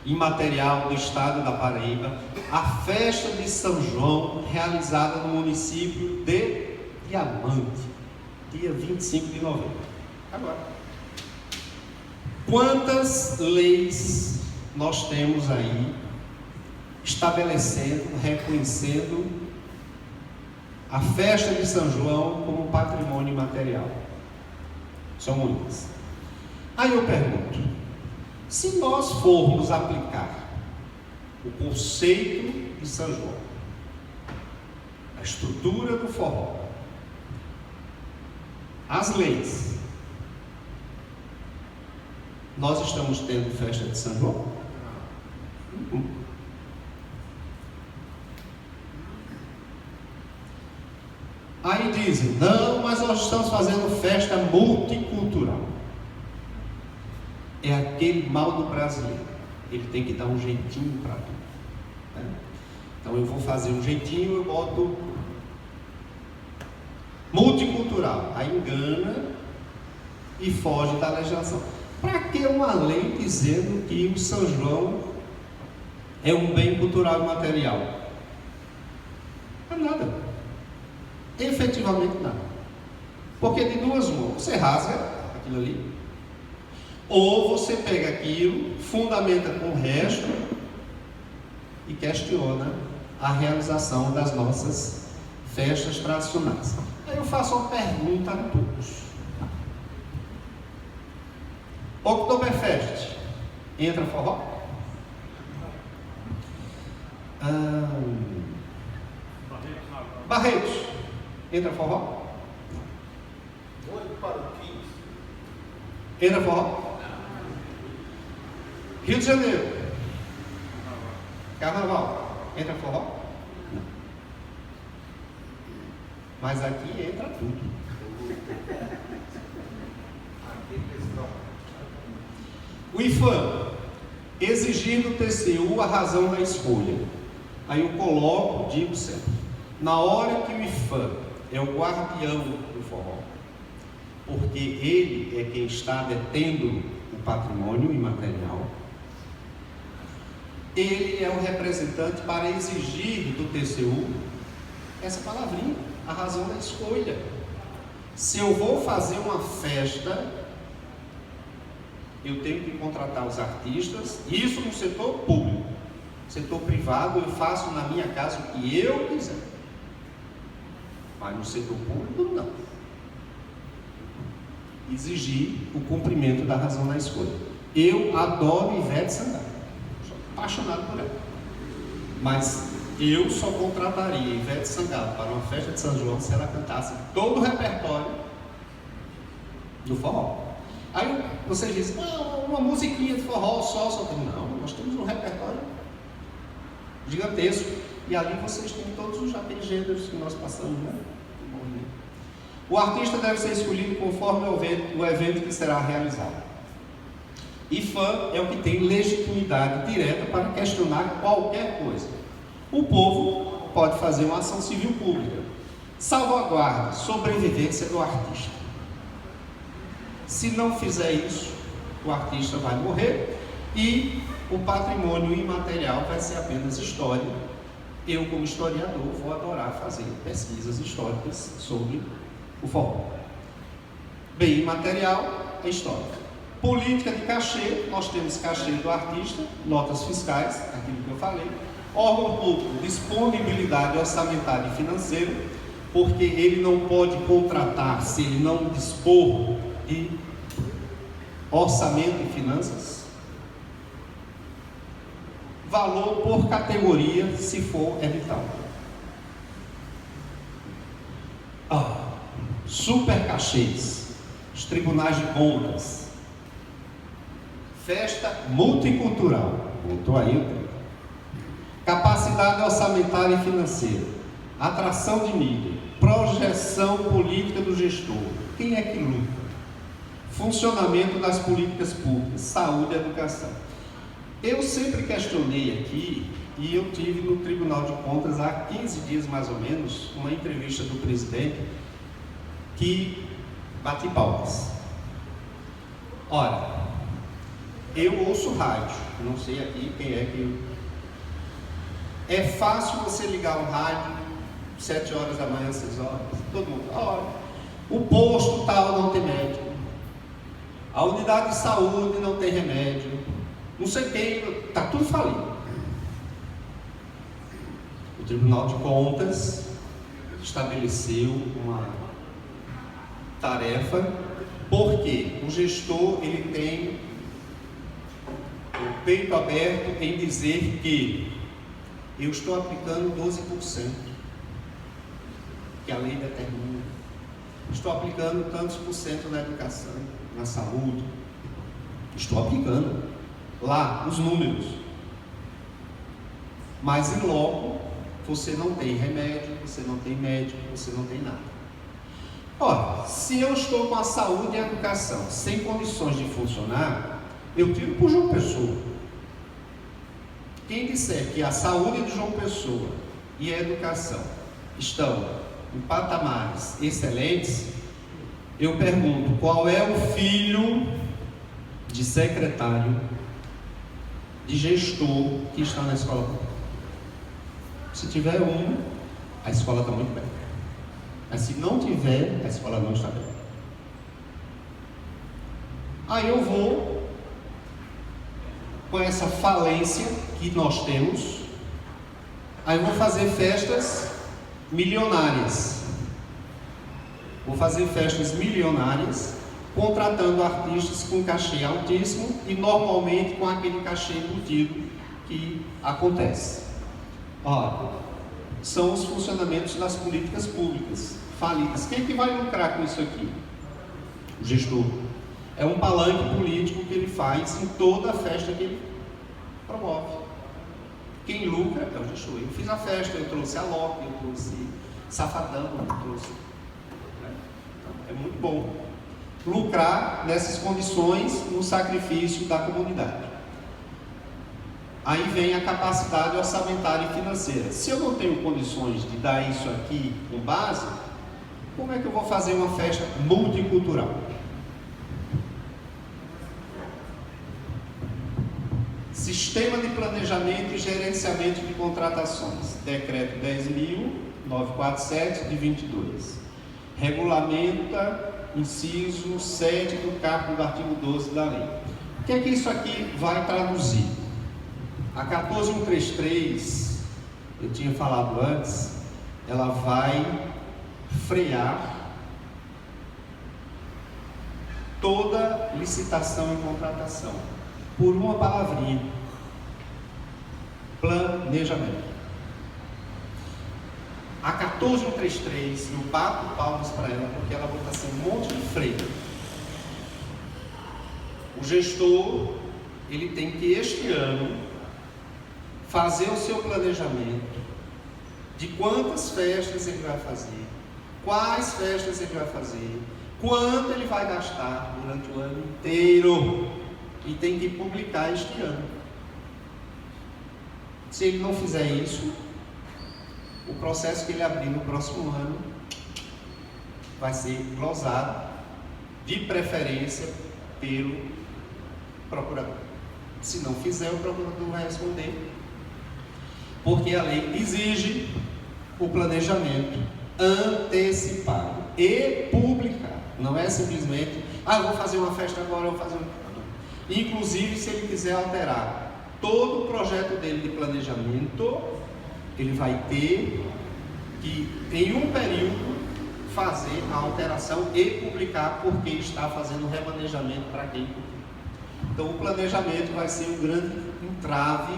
imaterial do estado da Paraíba a festa de São João, realizada no município de Diamante, dia 25 de novembro. Agora, quantas leis nós temos aí estabelecendo, reconhecendo a festa de São João como patrimônio imaterial? São muitas. Aí eu pergunto, se nós formos aplicar o conceito de São João, a estrutura do forró, as leis, nós estamos tendo festa de São João? Aí dizem, não, mas nós estamos fazendo festa multicultural. é aquele mal do brasileiro. Ele tem que dar um jeitinho para tudo, né? Então eu vou fazer um jeitinho, eu boto multicultural, aí engana e foge da legislação. Para que uma lei dizendo que o São João é um bem cultural e material? Não é nada, efetivamente nada, porque de duas mãos, você rasga aquilo ali, ou você pega aquilo, fundamenta com o resto e questiona a realização das nossas festas tradicionais. Aí eu faço uma pergunta a todos. Oktoberfest, entra forró? Barretos, entra forró? Entra forró? Rio de Janeiro, Carnaval, entra forró? Não. Mas aqui entra tudo. O IFAM, exigir do TCU a razão da escolha. Aí eu coloco, digo sempre, na hora que o IFAM é o guardião do forró, porque ele é quem está detendo o patrimônio imaterial, ele é o representante para exigir do TCU essa palavrinha, a razão da escolha. Se eu vou fazer uma festa, eu tenho que contratar os artistas, isso no setor público. Setor privado, eu faço na minha casa o que eu quiser, mas no setor público, não. Exigir o cumprimento da razão da escolha. Eu adoro Ivete Sangalo, sou apaixonado por ela, mas eu só contrataria Ivete Sangalo para uma festa de São João se ela cantasse todo o repertório do forró. Aí vocês dizem, uma musiquinha de forró só. Não, nós temos um repertório gigantesco, e ali vocês têm todos aqueles gêneros que nós passamos, né? O artista deve ser escolhido conforme o evento que será realizado. IFAM é o que tem legitimidade direta para questionar qualquer coisa. O povo pode fazer uma ação civil pública. Salvaguarda, sobrevivência do artista. Se não fizer isso, o artista vai morrer e o patrimônio imaterial vai ser apenas história. Eu, como historiador, vou adorar fazer pesquisas históricas sobre o forró. Bem imaterial é história. Política de cachê, nós temos cachê do artista, notas fiscais, aquilo que eu falei. Órgão público, disponibilidade orçamentária e financeira, porque ele não pode contratar se ele não dispor de orçamento e finanças. Valor por categoria, se for edital. Super cachês, os tribunais de contas, festa multicultural, voltou aí o tempo. Capacidade orçamentária e financeira, atração de mídia, projeção política do gestor, quem é que luta? Funcionamento das políticas públicas, saúde e educação. Eu sempre questionei aqui, e eu tive no Tribunal de Contas há 15 dias mais ou menos, uma entrevista do presidente que bate palmas. Ora, eu ouço rádio, não sei aqui quem é que... É fácil você ligar um rádio 7 horas da manhã, 6 horas, todo mundo, olha, o posto tal não tem médico, a unidade de saúde não tem remédio, não sei quem, está tudo falido. O Tribunal de Contas estabeleceu uma tarefa, porque o gestor ele tem o peito aberto em dizer que eu estou aplicando 12%, que a lei determina, estou aplicando tantos por cento na educação, na saúde, estou aplicando lá os números, mas em loco você não tem remédio, você não tem médico, você não tem nada. Ora, se eu estou com a saúde e a educação sem condições de funcionar, Eu tiro por João Pessoa. Quem disser que a saúde de João Pessoa e a educação estão em patamares excelentes, eu pergunto, qual é o filho de secretário, de gestor que está na escola pública? Se tiver um, a escola está muito bem. Mas se não tiver, a escola não está bem. Aí eu vou, com essa falência que nós temos, aí eu vou fazer festas milionárias. Vou fazer festas milionárias, contratando artistas com cachê altíssimo e normalmente com aquele cachê embutido que acontece. Olha, são os funcionamentos das políticas públicas falidas. Quem é que vai lucrar com isso aqui? O gestor. É um palanque político que ele faz em toda a festa que ele promove. Quem lucra é o gestor. Eu fiz a festa, eu trouxe a Loki, eu trouxe Safadão, eu trouxe... Então, é muito bom lucrar nessas condições no sacrifício da comunidade. Aí vem a capacidade orçamentária e financeira. Se eu não tenho condições de dar isso aqui com base, como é que eu vou fazer uma festa multicultural? Sistema de planejamento e gerenciamento de contratações. Decreto 10.947 de 22. Regulamenta inciso 7 do caput do artigo 12 da lei. O que é que isso aqui vai traduzir? A 14133, eu tinha falado antes, ela vai frear toda licitação e contratação por uma palavrinha: planejamento. A 14133, eu bato palmas para ela porque ela bota assim um monte de freio. O gestor, ele tem que este ano fazer o seu planejamento de quantas festas ele vai fazer, quais festas ele vai fazer, quanto ele vai gastar durante o ano inteiro, e tem que publicar este ano. Se ele não fizer isso, o processo que ele abrir no próximo ano vai ser glosado, de preferência pelo procurador. Se não fizer, o procurador vai responder, porque a lei exige o planejamento antecipado e publicado. Não é simplesmente, eu vou fazer uma festa agora, eu vou fazer uma... Inclusive, se ele quiser alterar todo o projeto dele de planejamento, ele vai ter que, em um período, fazer a alteração e publicar, porque está fazendo remanejamento para quem publica. Então, o planejamento vai ser um grande entrave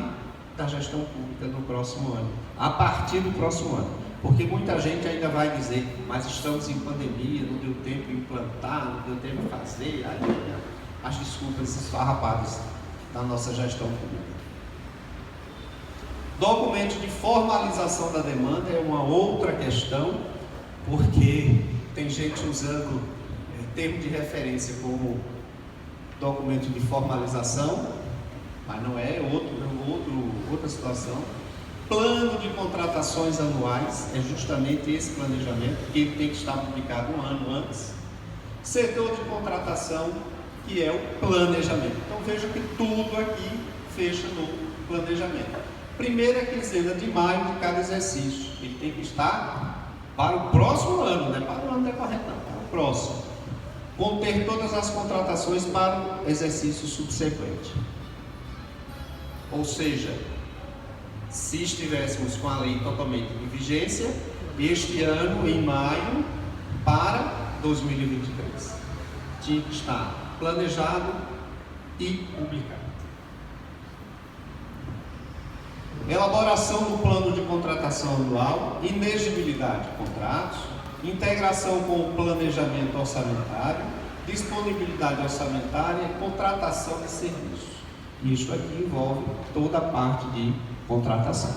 da gestão pública no próximo ano, a partir do próximo ano, porque muita gente ainda vai dizer, mas estamos em pandemia, não deu tempo de implantar, não deu tempo de fazer, aí as desculpas esfarrapadas da nossa gestão pública. Documento de formalização da demanda é uma outra questão, porque tem gente usando termo de referência como documento de formalização, mas não é, outra situação. Plano de contratações anuais é justamente esse planejamento, que ele tem que estar publicado um ano antes. Setor de contratação, que é o planejamento. Então veja que tudo aqui fecha no planejamento. Primeira quinzena de maio de cada exercício. Ele tem que estar para o próximo ano, não é para o ano decorrente, não, para o próximo. Conter todas as contratações para o exercício subsequente. Ou seja, se estivéssemos com a lei totalmente em vigência, este ano, em maio, para 2023, tinha que estar planejado e publicado. Elaboração do plano de contratação anual, inexigibilidade de contratos, integração com o planejamento orçamentário, disponibilidade orçamentária e contratação de serviços. Isso aqui envolve toda a parte de contratação.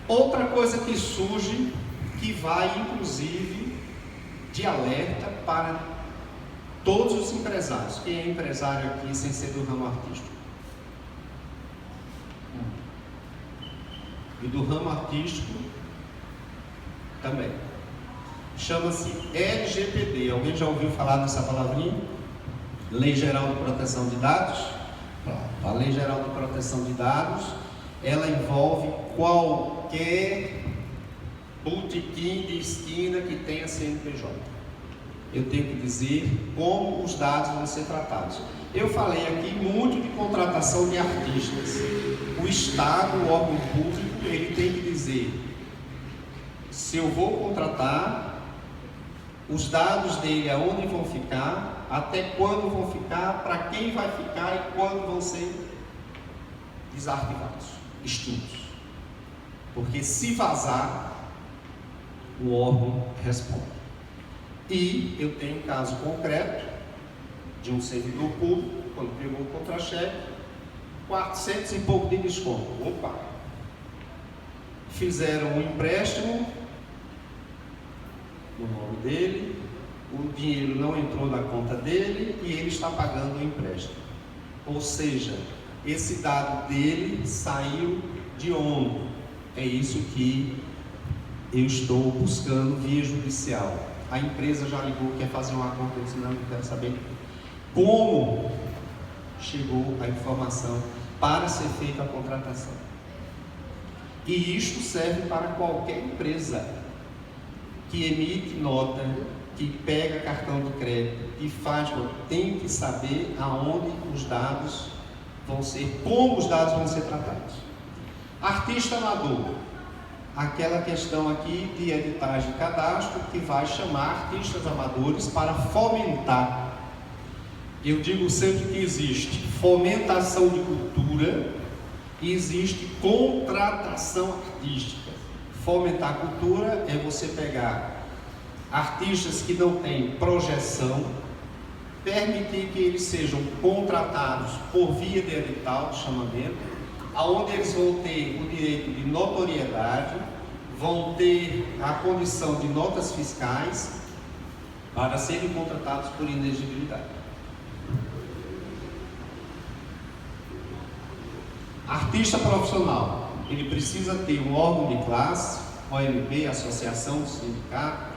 Outra coisa que surge, que vai inclusive de alerta para Todos os empresários. Quem é empresário aqui sem ser do ramo artístico? E do ramo artístico também. Chama-se LGPD. Alguém já ouviu falar dessa palavrinha? Lei Geral de Proteção de Dados. A Lei Geral de Proteção de Dados, ela envolve qualquer botequim de esquina que tenha CNPJ. Eu tenho que dizer como os dados vão ser tratados. Eu falei aqui muito de contratação de artistas. O Estado, o órgão público, ele tem que dizer se eu vou contratar, os dados dele aonde vão ficar, até quando vão ficar, para quem vai ficar e quando vão ser desarquivados, extintos. Porque se vazar, o órgão responde. E eu tenho um caso concreto de um servidor público, quando pegou o contra-cheque, 400 e pouco de desconto. Opa! Fizeram um empréstimo no nome dele, o dinheiro não entrou na conta dele e ele está pagando o empréstimo. Ou seja, esse dado dele saiu de onde? É isso que eu estou buscando via judicial. A empresa já ligou, quer fazer um acordo, eu disse, não, eu quero saber como chegou a informação para ser feita a contratação. E isto serve para qualquer empresa que emite nota, que pega cartão de crédito, que faz, tem que saber aonde os dados vão ser, como os dados vão ser tratados. Artista amador, aquela questão aqui de editais de cadastro que vai chamar artistas amadores para fomentar. Eu digo sempre que existe fomentação de cultura e existe contratação artística. Fomentar a cultura é você pegar artistas que não têm projeção, permitir que eles sejam contratados por via de edital de chamamento, aonde eles vão ter o direito de notoriedade, vão ter a condição de notas fiscais para serem contratados por inexigibilidade. Artista profissional, ele precisa ter um órgão de classe, OMB, associação, sindicato,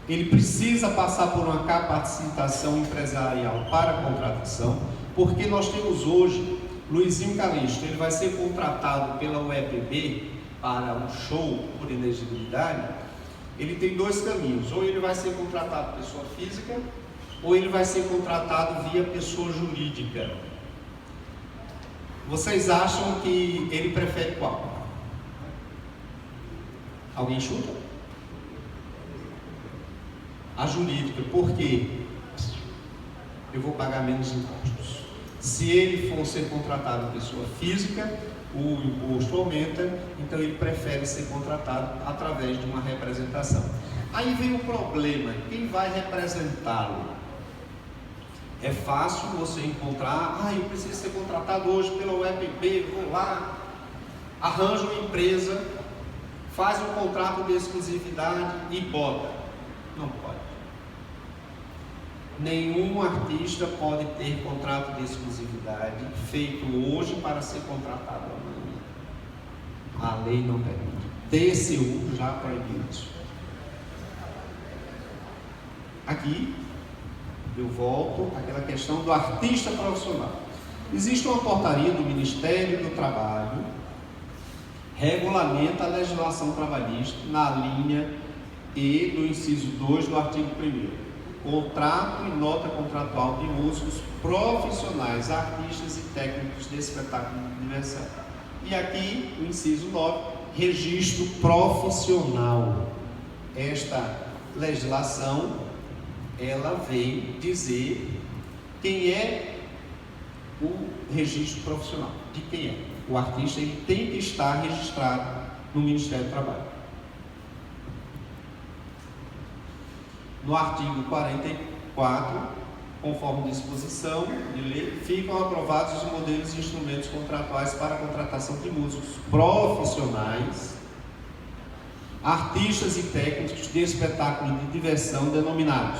ele precisa passar por uma capacitação empresarial para a contratação, porque nós temos hoje Luizinho Calixto, ele vai ser contratado pela UEPB para um show por inexigibilidade. Ele tem dois caminhos: ou ele vai ser contratado pessoa física, ou ele vai ser contratado via pessoa jurídica. Vocês acham que ele prefere qual? Alguém chuta? A jurídica. Por quê? Eu vou pagar menos impostos. Se ele for ser contratado pessoa física, o imposto aumenta, então ele prefere ser contratado através de uma representação. Aí vem o problema: quem vai representá-lo? É fácil você encontrar, eu preciso ser contratado hoje pela UEPB, vou lá, arranjo uma empresa, faz um contrato de exclusividade e bota. Não pode. Nenhum artista pode ter contrato de exclusividade feito hoje para ser contratado amanhã. A lei não permite. TCU já proibiu isso. Aqui eu volto àquela questão do artista profissional. Existe uma portaria do Ministério do Trabalho, regulamenta a legislação trabalhista na linha E do inciso 2 do artigo 1º. Contrato e nota contratual de músicos profissionais, artistas e técnicos de espetáculo de diversão. E aqui, o inciso 9, registro profissional. Esta legislação, ela vem dizer quem é o registro profissional, de quem é. O artista, ele tem que estar registrado no Ministério do Trabalho. No artigo 44, conforme disposição de lei, ficam aprovados os modelos e instrumentos contratuais para a contratação de músicos profissionais, artistas e técnicos de espetáculo de diversão denominados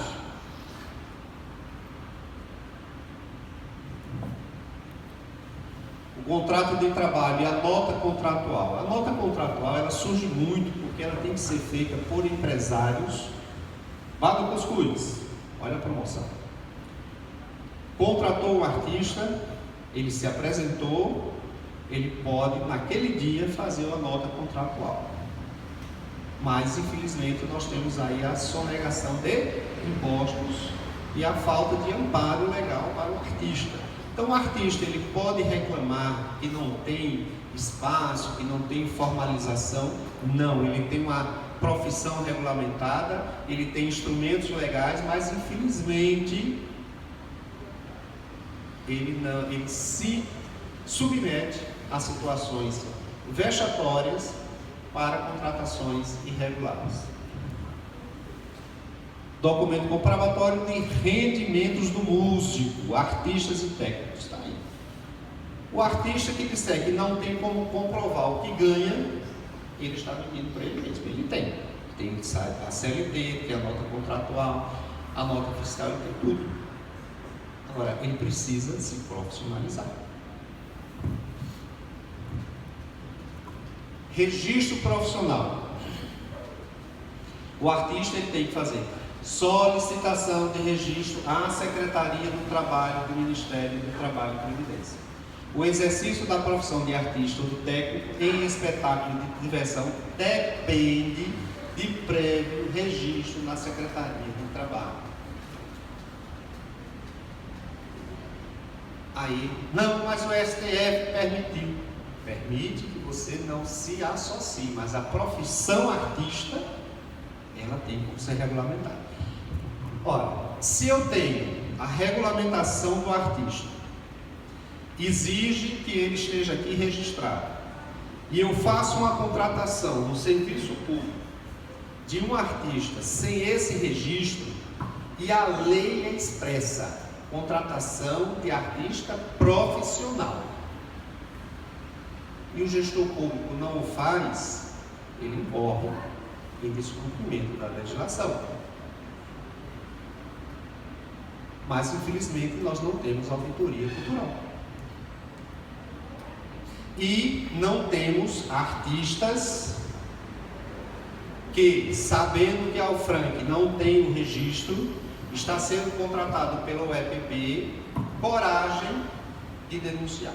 contrato de trabalho e a nota contratual. A nota contratual, ela surge muito porque ela tem que ser feita por empresários. Vá do Cuscuz, olha a promoção. Contratou o artista, ele se apresentou, ele pode naquele dia fazer uma nota contratual. Mas infelizmente nós temos aí a sonegação de impostos e a falta de amparo legal para o artista. Então o artista ele pode reclamar que não tem espaço, que não tem formalização. Não, ele tem uma profissão regulamentada, ele tem instrumentos legais, mas infelizmente ele se submete a situações vexatórias para contratações irregulares. Documento comprobatório de rendimentos do músico, artistas e técnicos. Está aí. O artista que disser que não tem como comprovar o que ganha, ele está mentindo para ele mesmo. Ele tem. Tem a CLT, tem a nota contratual, a nota fiscal, ele tem tudo. Agora, ele precisa se profissionalizar. Registro profissional. O artista ele tem que fazer solicitação de registro à Secretaria do Trabalho do Ministério do Trabalho e Previdência. O exercício da profissão de artista ou de técnico em espetáculo de diversão depende de prévio registro na Secretaria do Trabalho. Aí, não, mas o STF permitiu. Permite que você não se associe, mas a profissão artista, ela tem como ser regulamentada. Ora, se eu tenho a regulamentação do artista, exige que ele esteja aqui registrado, e eu faço uma contratação no serviço público de um artista sem esse registro, e a lei é expressa, contratação de artista profissional, e o gestor público não o faz, ele incorre em descumprimento da legislação. Mas infelizmente nós não temos auditoria cultural. E não temos artistas que, sabendo que a Alfranc não tem o registro, está sendo contratado pelo EPP, coragem de denunciar.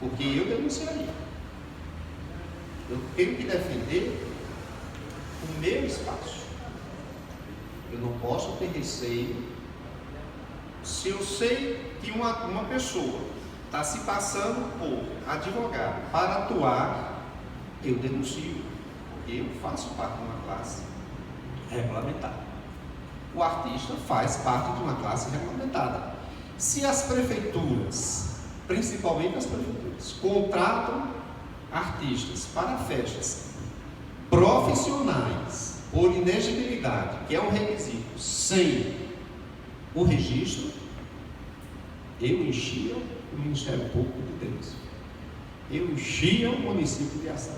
Porque eu denunciaria. Eu tenho que defender o meu espaço. Eu não posso ter receio. Se eu sei que uma pessoa está se passando por advogado para atuar, eu denuncio, porque eu faço parte de uma classe regulamentada. O artista faz parte de uma classe regulamentada. Se as prefeituras, principalmente as prefeituras, contratam artistas para festas profissionais por inegibilidade, que é um requisito, sem o registro, eu enchia o Ministério Público de Deus. Eu enchia o município de ação.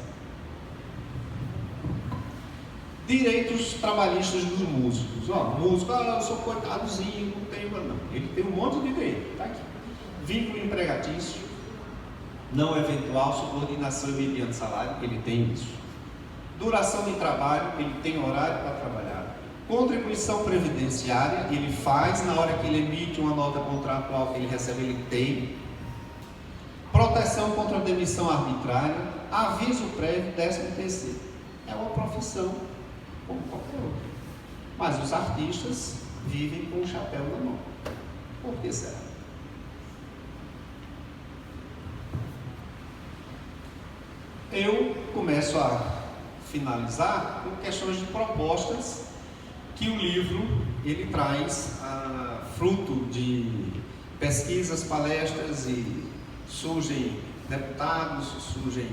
Direitos trabalhistas dos músicos. Músico, eu sou coitadozinho, não tenho, não. Ele tem um monte de direito, está aqui. Vínculo empregatício, não eventual, subordinação mediante salário, ele tem isso. Duração de trabalho, ele tem horário para trabalhar. Contribuição previdenciária, ele faz na hora que ele emite uma nota contratual que ele recebe, ele tem. Proteção contra a demissão arbitrária, aviso prévio, 13º. É uma profissão como qualquer outra. Mas os artistas vivem com o chapéu na mão. Por que será? Eu começo a finalizar com questões de propostas que o livro ele traz fruto de pesquisas, palestras, e surgem deputados, surgem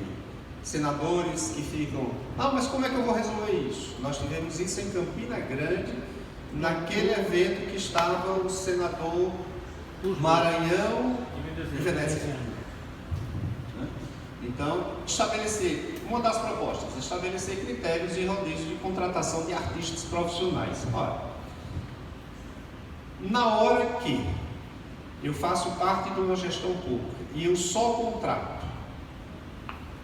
senadores que ficam, mas como é que eu vou resolver isso? Nós tivemos isso em Campina Grande, naquele evento que estava o senador Maranhão e Venécia. Então, uma das propostas, estabelecer critérios de rodízio de contratação de artistas profissionais. Ora, na hora que eu faço parte de uma gestão pública e eu só contrato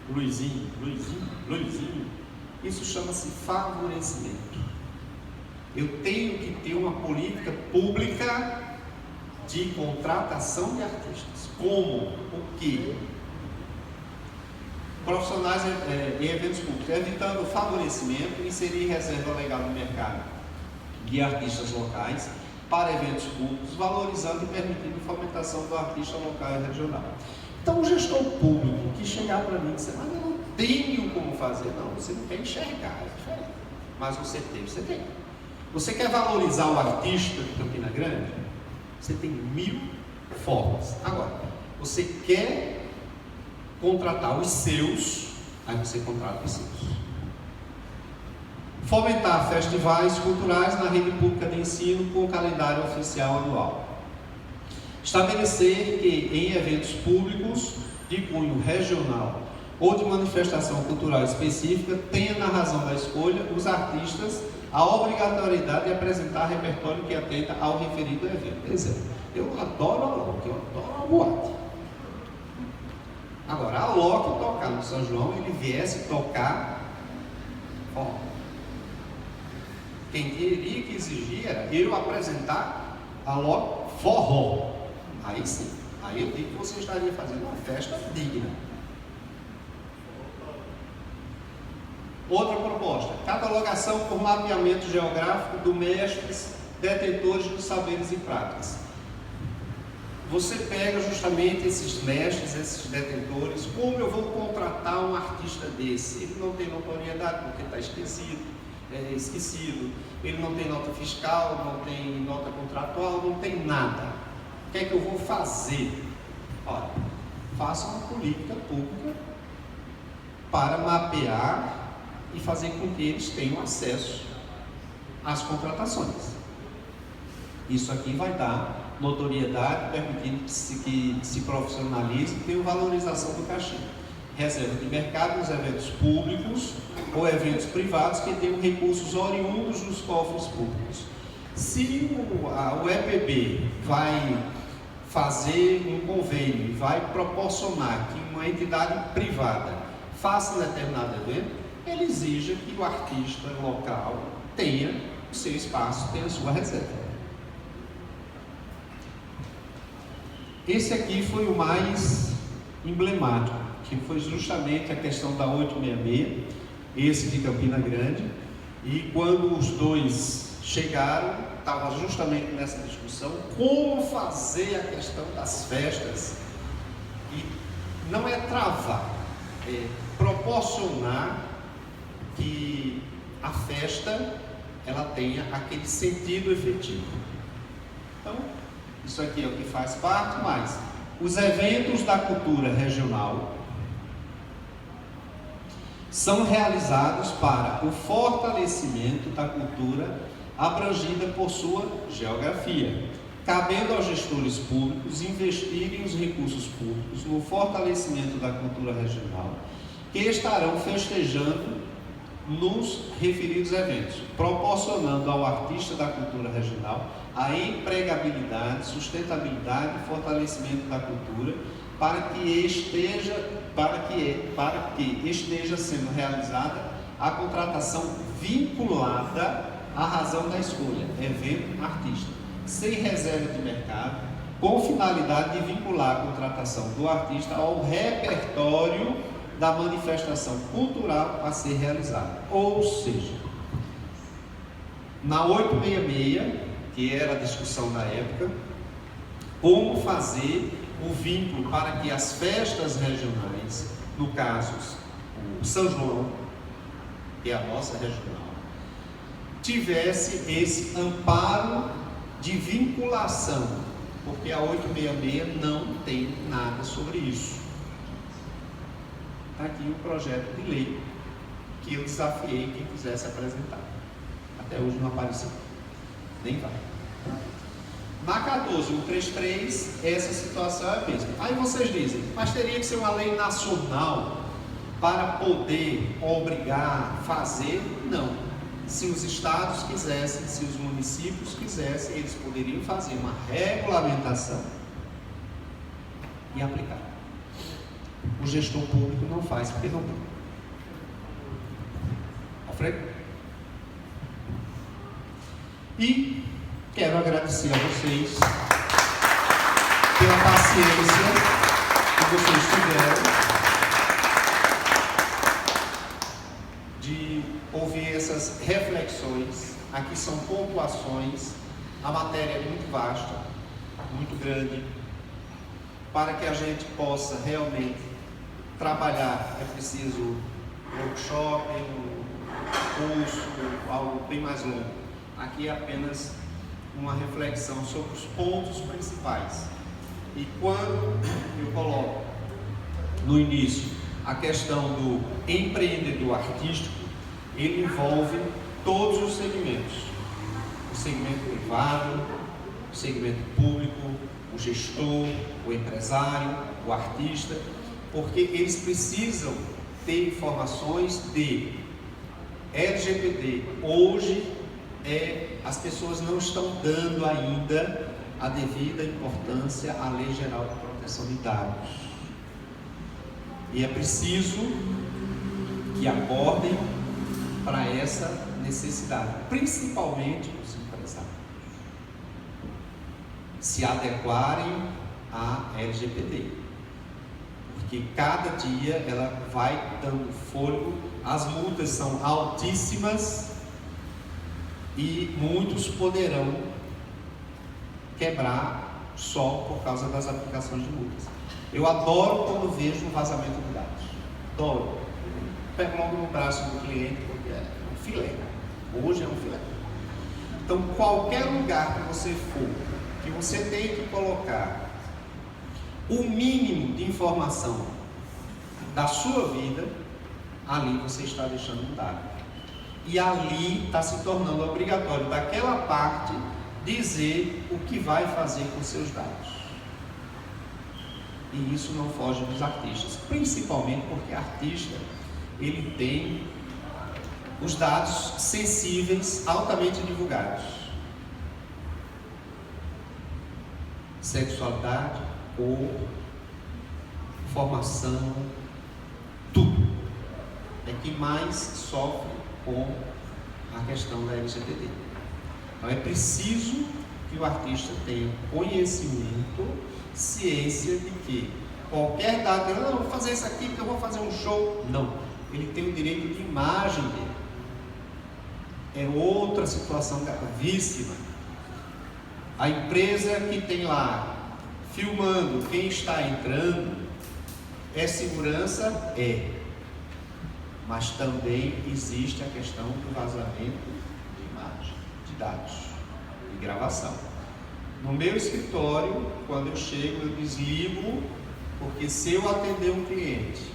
Luizinho, isso chama-se favorecimento. Eu tenho que ter uma política pública de contratação de artistas. Como? O quê? Profissionais em eventos públicos, evitando o favorecimento, inserir reserva legal no mercado de artistas locais para eventos públicos, valorizando e permitindo a fomentação do artista local e regional. Então, o gestor público que chegar para mim e dizer, mas eu não tenho como fazer, não, você não quer enxergar, é diferente. Mas você tem. Você quer valorizar o artista de Campina Grande? Você tem 1000 formas. Agora, você quer contratar os seus, aí você contrata os seus. Fomentar festivais culturais na rede pública de ensino com calendário oficial anual. Estabelecer que em eventos públicos de cunho regional ou de manifestação cultural específica tenha na razão da escolha os artistas a obrigatoriedade de apresentar repertório que atenda ao referido evento. Exemplo, eu adoro a Alok, eu adoro a boate. Agora, a Alok tocar no São João, ele viesse tocar forró. Quem teria que exigir era eu apresentar a Alok forró. Aí sim, aí eu digo que você estaria fazendo uma festa digna. Outra proposta, catalogação por mapeamento geográfico do mestres detentores dos saberes e práticas. Você pega justamente esses mestres, esses detentores, como eu vou contratar um artista desse? Ele não tem notoriedade porque está esquecido, ele não tem nota fiscal, não tem nota contratual, não tem nada. O que é que eu vou fazer? Olha, faça uma política pública para mapear e fazer com que eles tenham acesso às contratações. Isso aqui vai dar notoriedade, permitindo que se profissionalize e tenha valorização do cachê. Reserva de mercado nos eventos públicos ou eventos privados que tenham recursos oriundos dos cofres públicos. Se o EPB vai fazer um convênio e vai proporcionar que uma entidade privada faça um determinado evento, ele exige que o artista local tenha o seu espaço, tenha a sua reserva. Esse aqui foi o mais emblemático, que foi justamente a questão da 866, esse de Campina Grande, e quando os dois chegaram, estava justamente nessa discussão, como fazer a questão das festas, e não é travar, é proporcionar que a festa ela tenha aquele sentido efetivo. Então, isso aqui é o que faz parte, mas os eventos da cultura regional são realizados para o fortalecimento da cultura abrangida por sua geografia, cabendo aos gestores públicos investirem os recursos públicos no fortalecimento da cultura regional, que estarão festejando nos referidos eventos, proporcionando ao artista da cultura regional a empregabilidade, sustentabilidade e fortalecimento da cultura para que esteja sendo realizada a contratação vinculada à razão da escolha, evento artista, sem reserva de mercado, com finalidade de vincular a contratação do artista ao repertório da manifestação cultural a ser realizada. Ou seja, na 866, que era a discussão da época, como fazer o vínculo para que as festas regionais, no caso o São João, que é a nossa regional, tivesse esse amparo de vinculação, porque a 866 não tem nada sobre isso. Está aqui o projeto de lei que eu desafiei quem quisesse apresentar. Até hoje não apareceu. Nem vai. Na 14133, essa situação é a mesma. Aí vocês dizem, mas teria que ser uma lei nacional para poder obrigar a fazer? Não. Se os estados quisessem, se os municípios quisessem, eles poderiam fazer uma regulamentação e aplicar. O gestor público não faz porque não tem. Alfredo? E quero agradecer a vocês pela paciência que vocês tiveram de ouvir essas reflexões. Aqui são pontuações. A matéria é muito vasta, muito grande. Para que a gente possa realmente trabalhar, é preciso workshop, curso, algo bem mais longo. Aqui é apenas uma reflexão sobre os pontos principais. E quando eu coloco no início a questão do empreendedor artístico, ele envolve todos os segmentos: o segmento privado, o segmento público, o gestor, o empresário, o artista, porque eles precisam ter informações de LGPD. Hoje as pessoas não estão dando ainda a devida importância à Lei Geral de Proteção de Dados. E é preciso que acordem para essa necessidade, principalmente os empresários, se adequarem à LGPD, porque cada dia ela vai dando fôlego, as multas são altíssimas e muitos poderão quebrar só por causa das aplicações de multas. Eu adoro quando vejo um vazamento de dados, adoro. Pego logo no braço do cliente, porque é um filé, hoje é um filé. Então, qualquer lugar que você for, que você tem que colocar o mínimo de informação da sua vida, ali você está deixando um dado. E ali está se tornando obrigatório daquela parte dizer o que vai fazer com seus dados. E isso não foge dos artistas, principalmente porque artista, ele tem os dados sensíveis altamente divulgados. Sexualidade, cor, formação, tudo. É que mais sofre com a questão da LGPD. Então é preciso que o artista tenha conhecimento, ciência de que qualquer dado, eu não vou fazer isso aqui porque eu vou fazer um show. Não, ele tem o direito de imagem dele. É outra situação gravíssima. A empresa que tem lá, filmando quem está entrando, é segurança? É. Mas também existe a questão do vazamento de imagem, de dados, de gravação. No meu escritório, quando eu chego, eu desligo, porque se eu atender um cliente,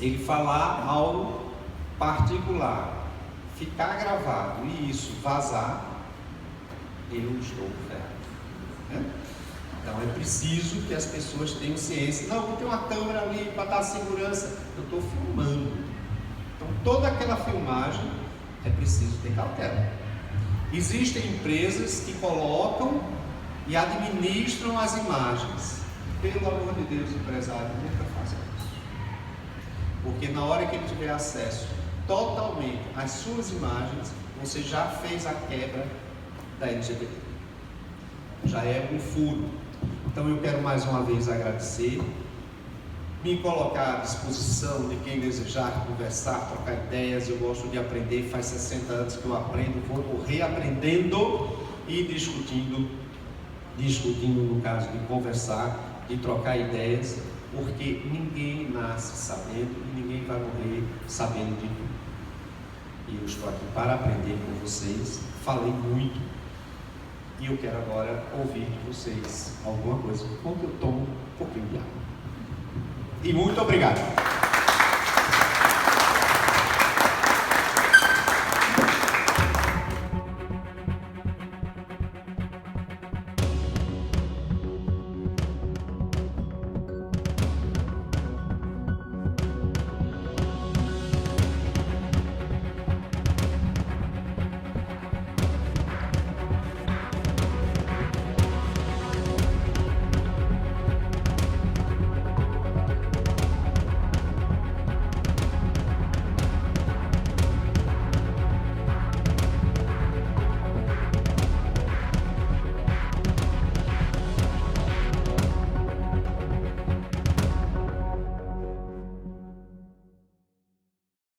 ele falar algo particular, ficar gravado e isso vazar, eu estou ferrado, né? Então é preciso que as pessoas tenham ciência. Não, vou ter uma câmera ali para dar segurança. Eu estou filmando. Então toda aquela filmagem é preciso ter cautela. Existem empresas que colocam e administram as imagens. Pelo amor de Deus, empresário, nunca faça isso. Porque na hora que ele tiver acesso totalmente às suas imagens, você já fez a quebra da LGPD. Já é um furo. Então eu quero mais uma vez agradecer, me colocar à disposição de quem desejar conversar, trocar ideias. Eu gosto de aprender, faz 60 anos que eu aprendo, vou reaprendendo e discutindo no caso de conversar, de trocar ideias, porque ninguém nasce sabendo e ninguém vai morrer sabendo de tudo. E eu estou aqui para aprender com vocês, falei muito e eu quero agora ouvir de vocês alguma coisa, enquanto eu tomo um pouquinho de água. E muito obrigado.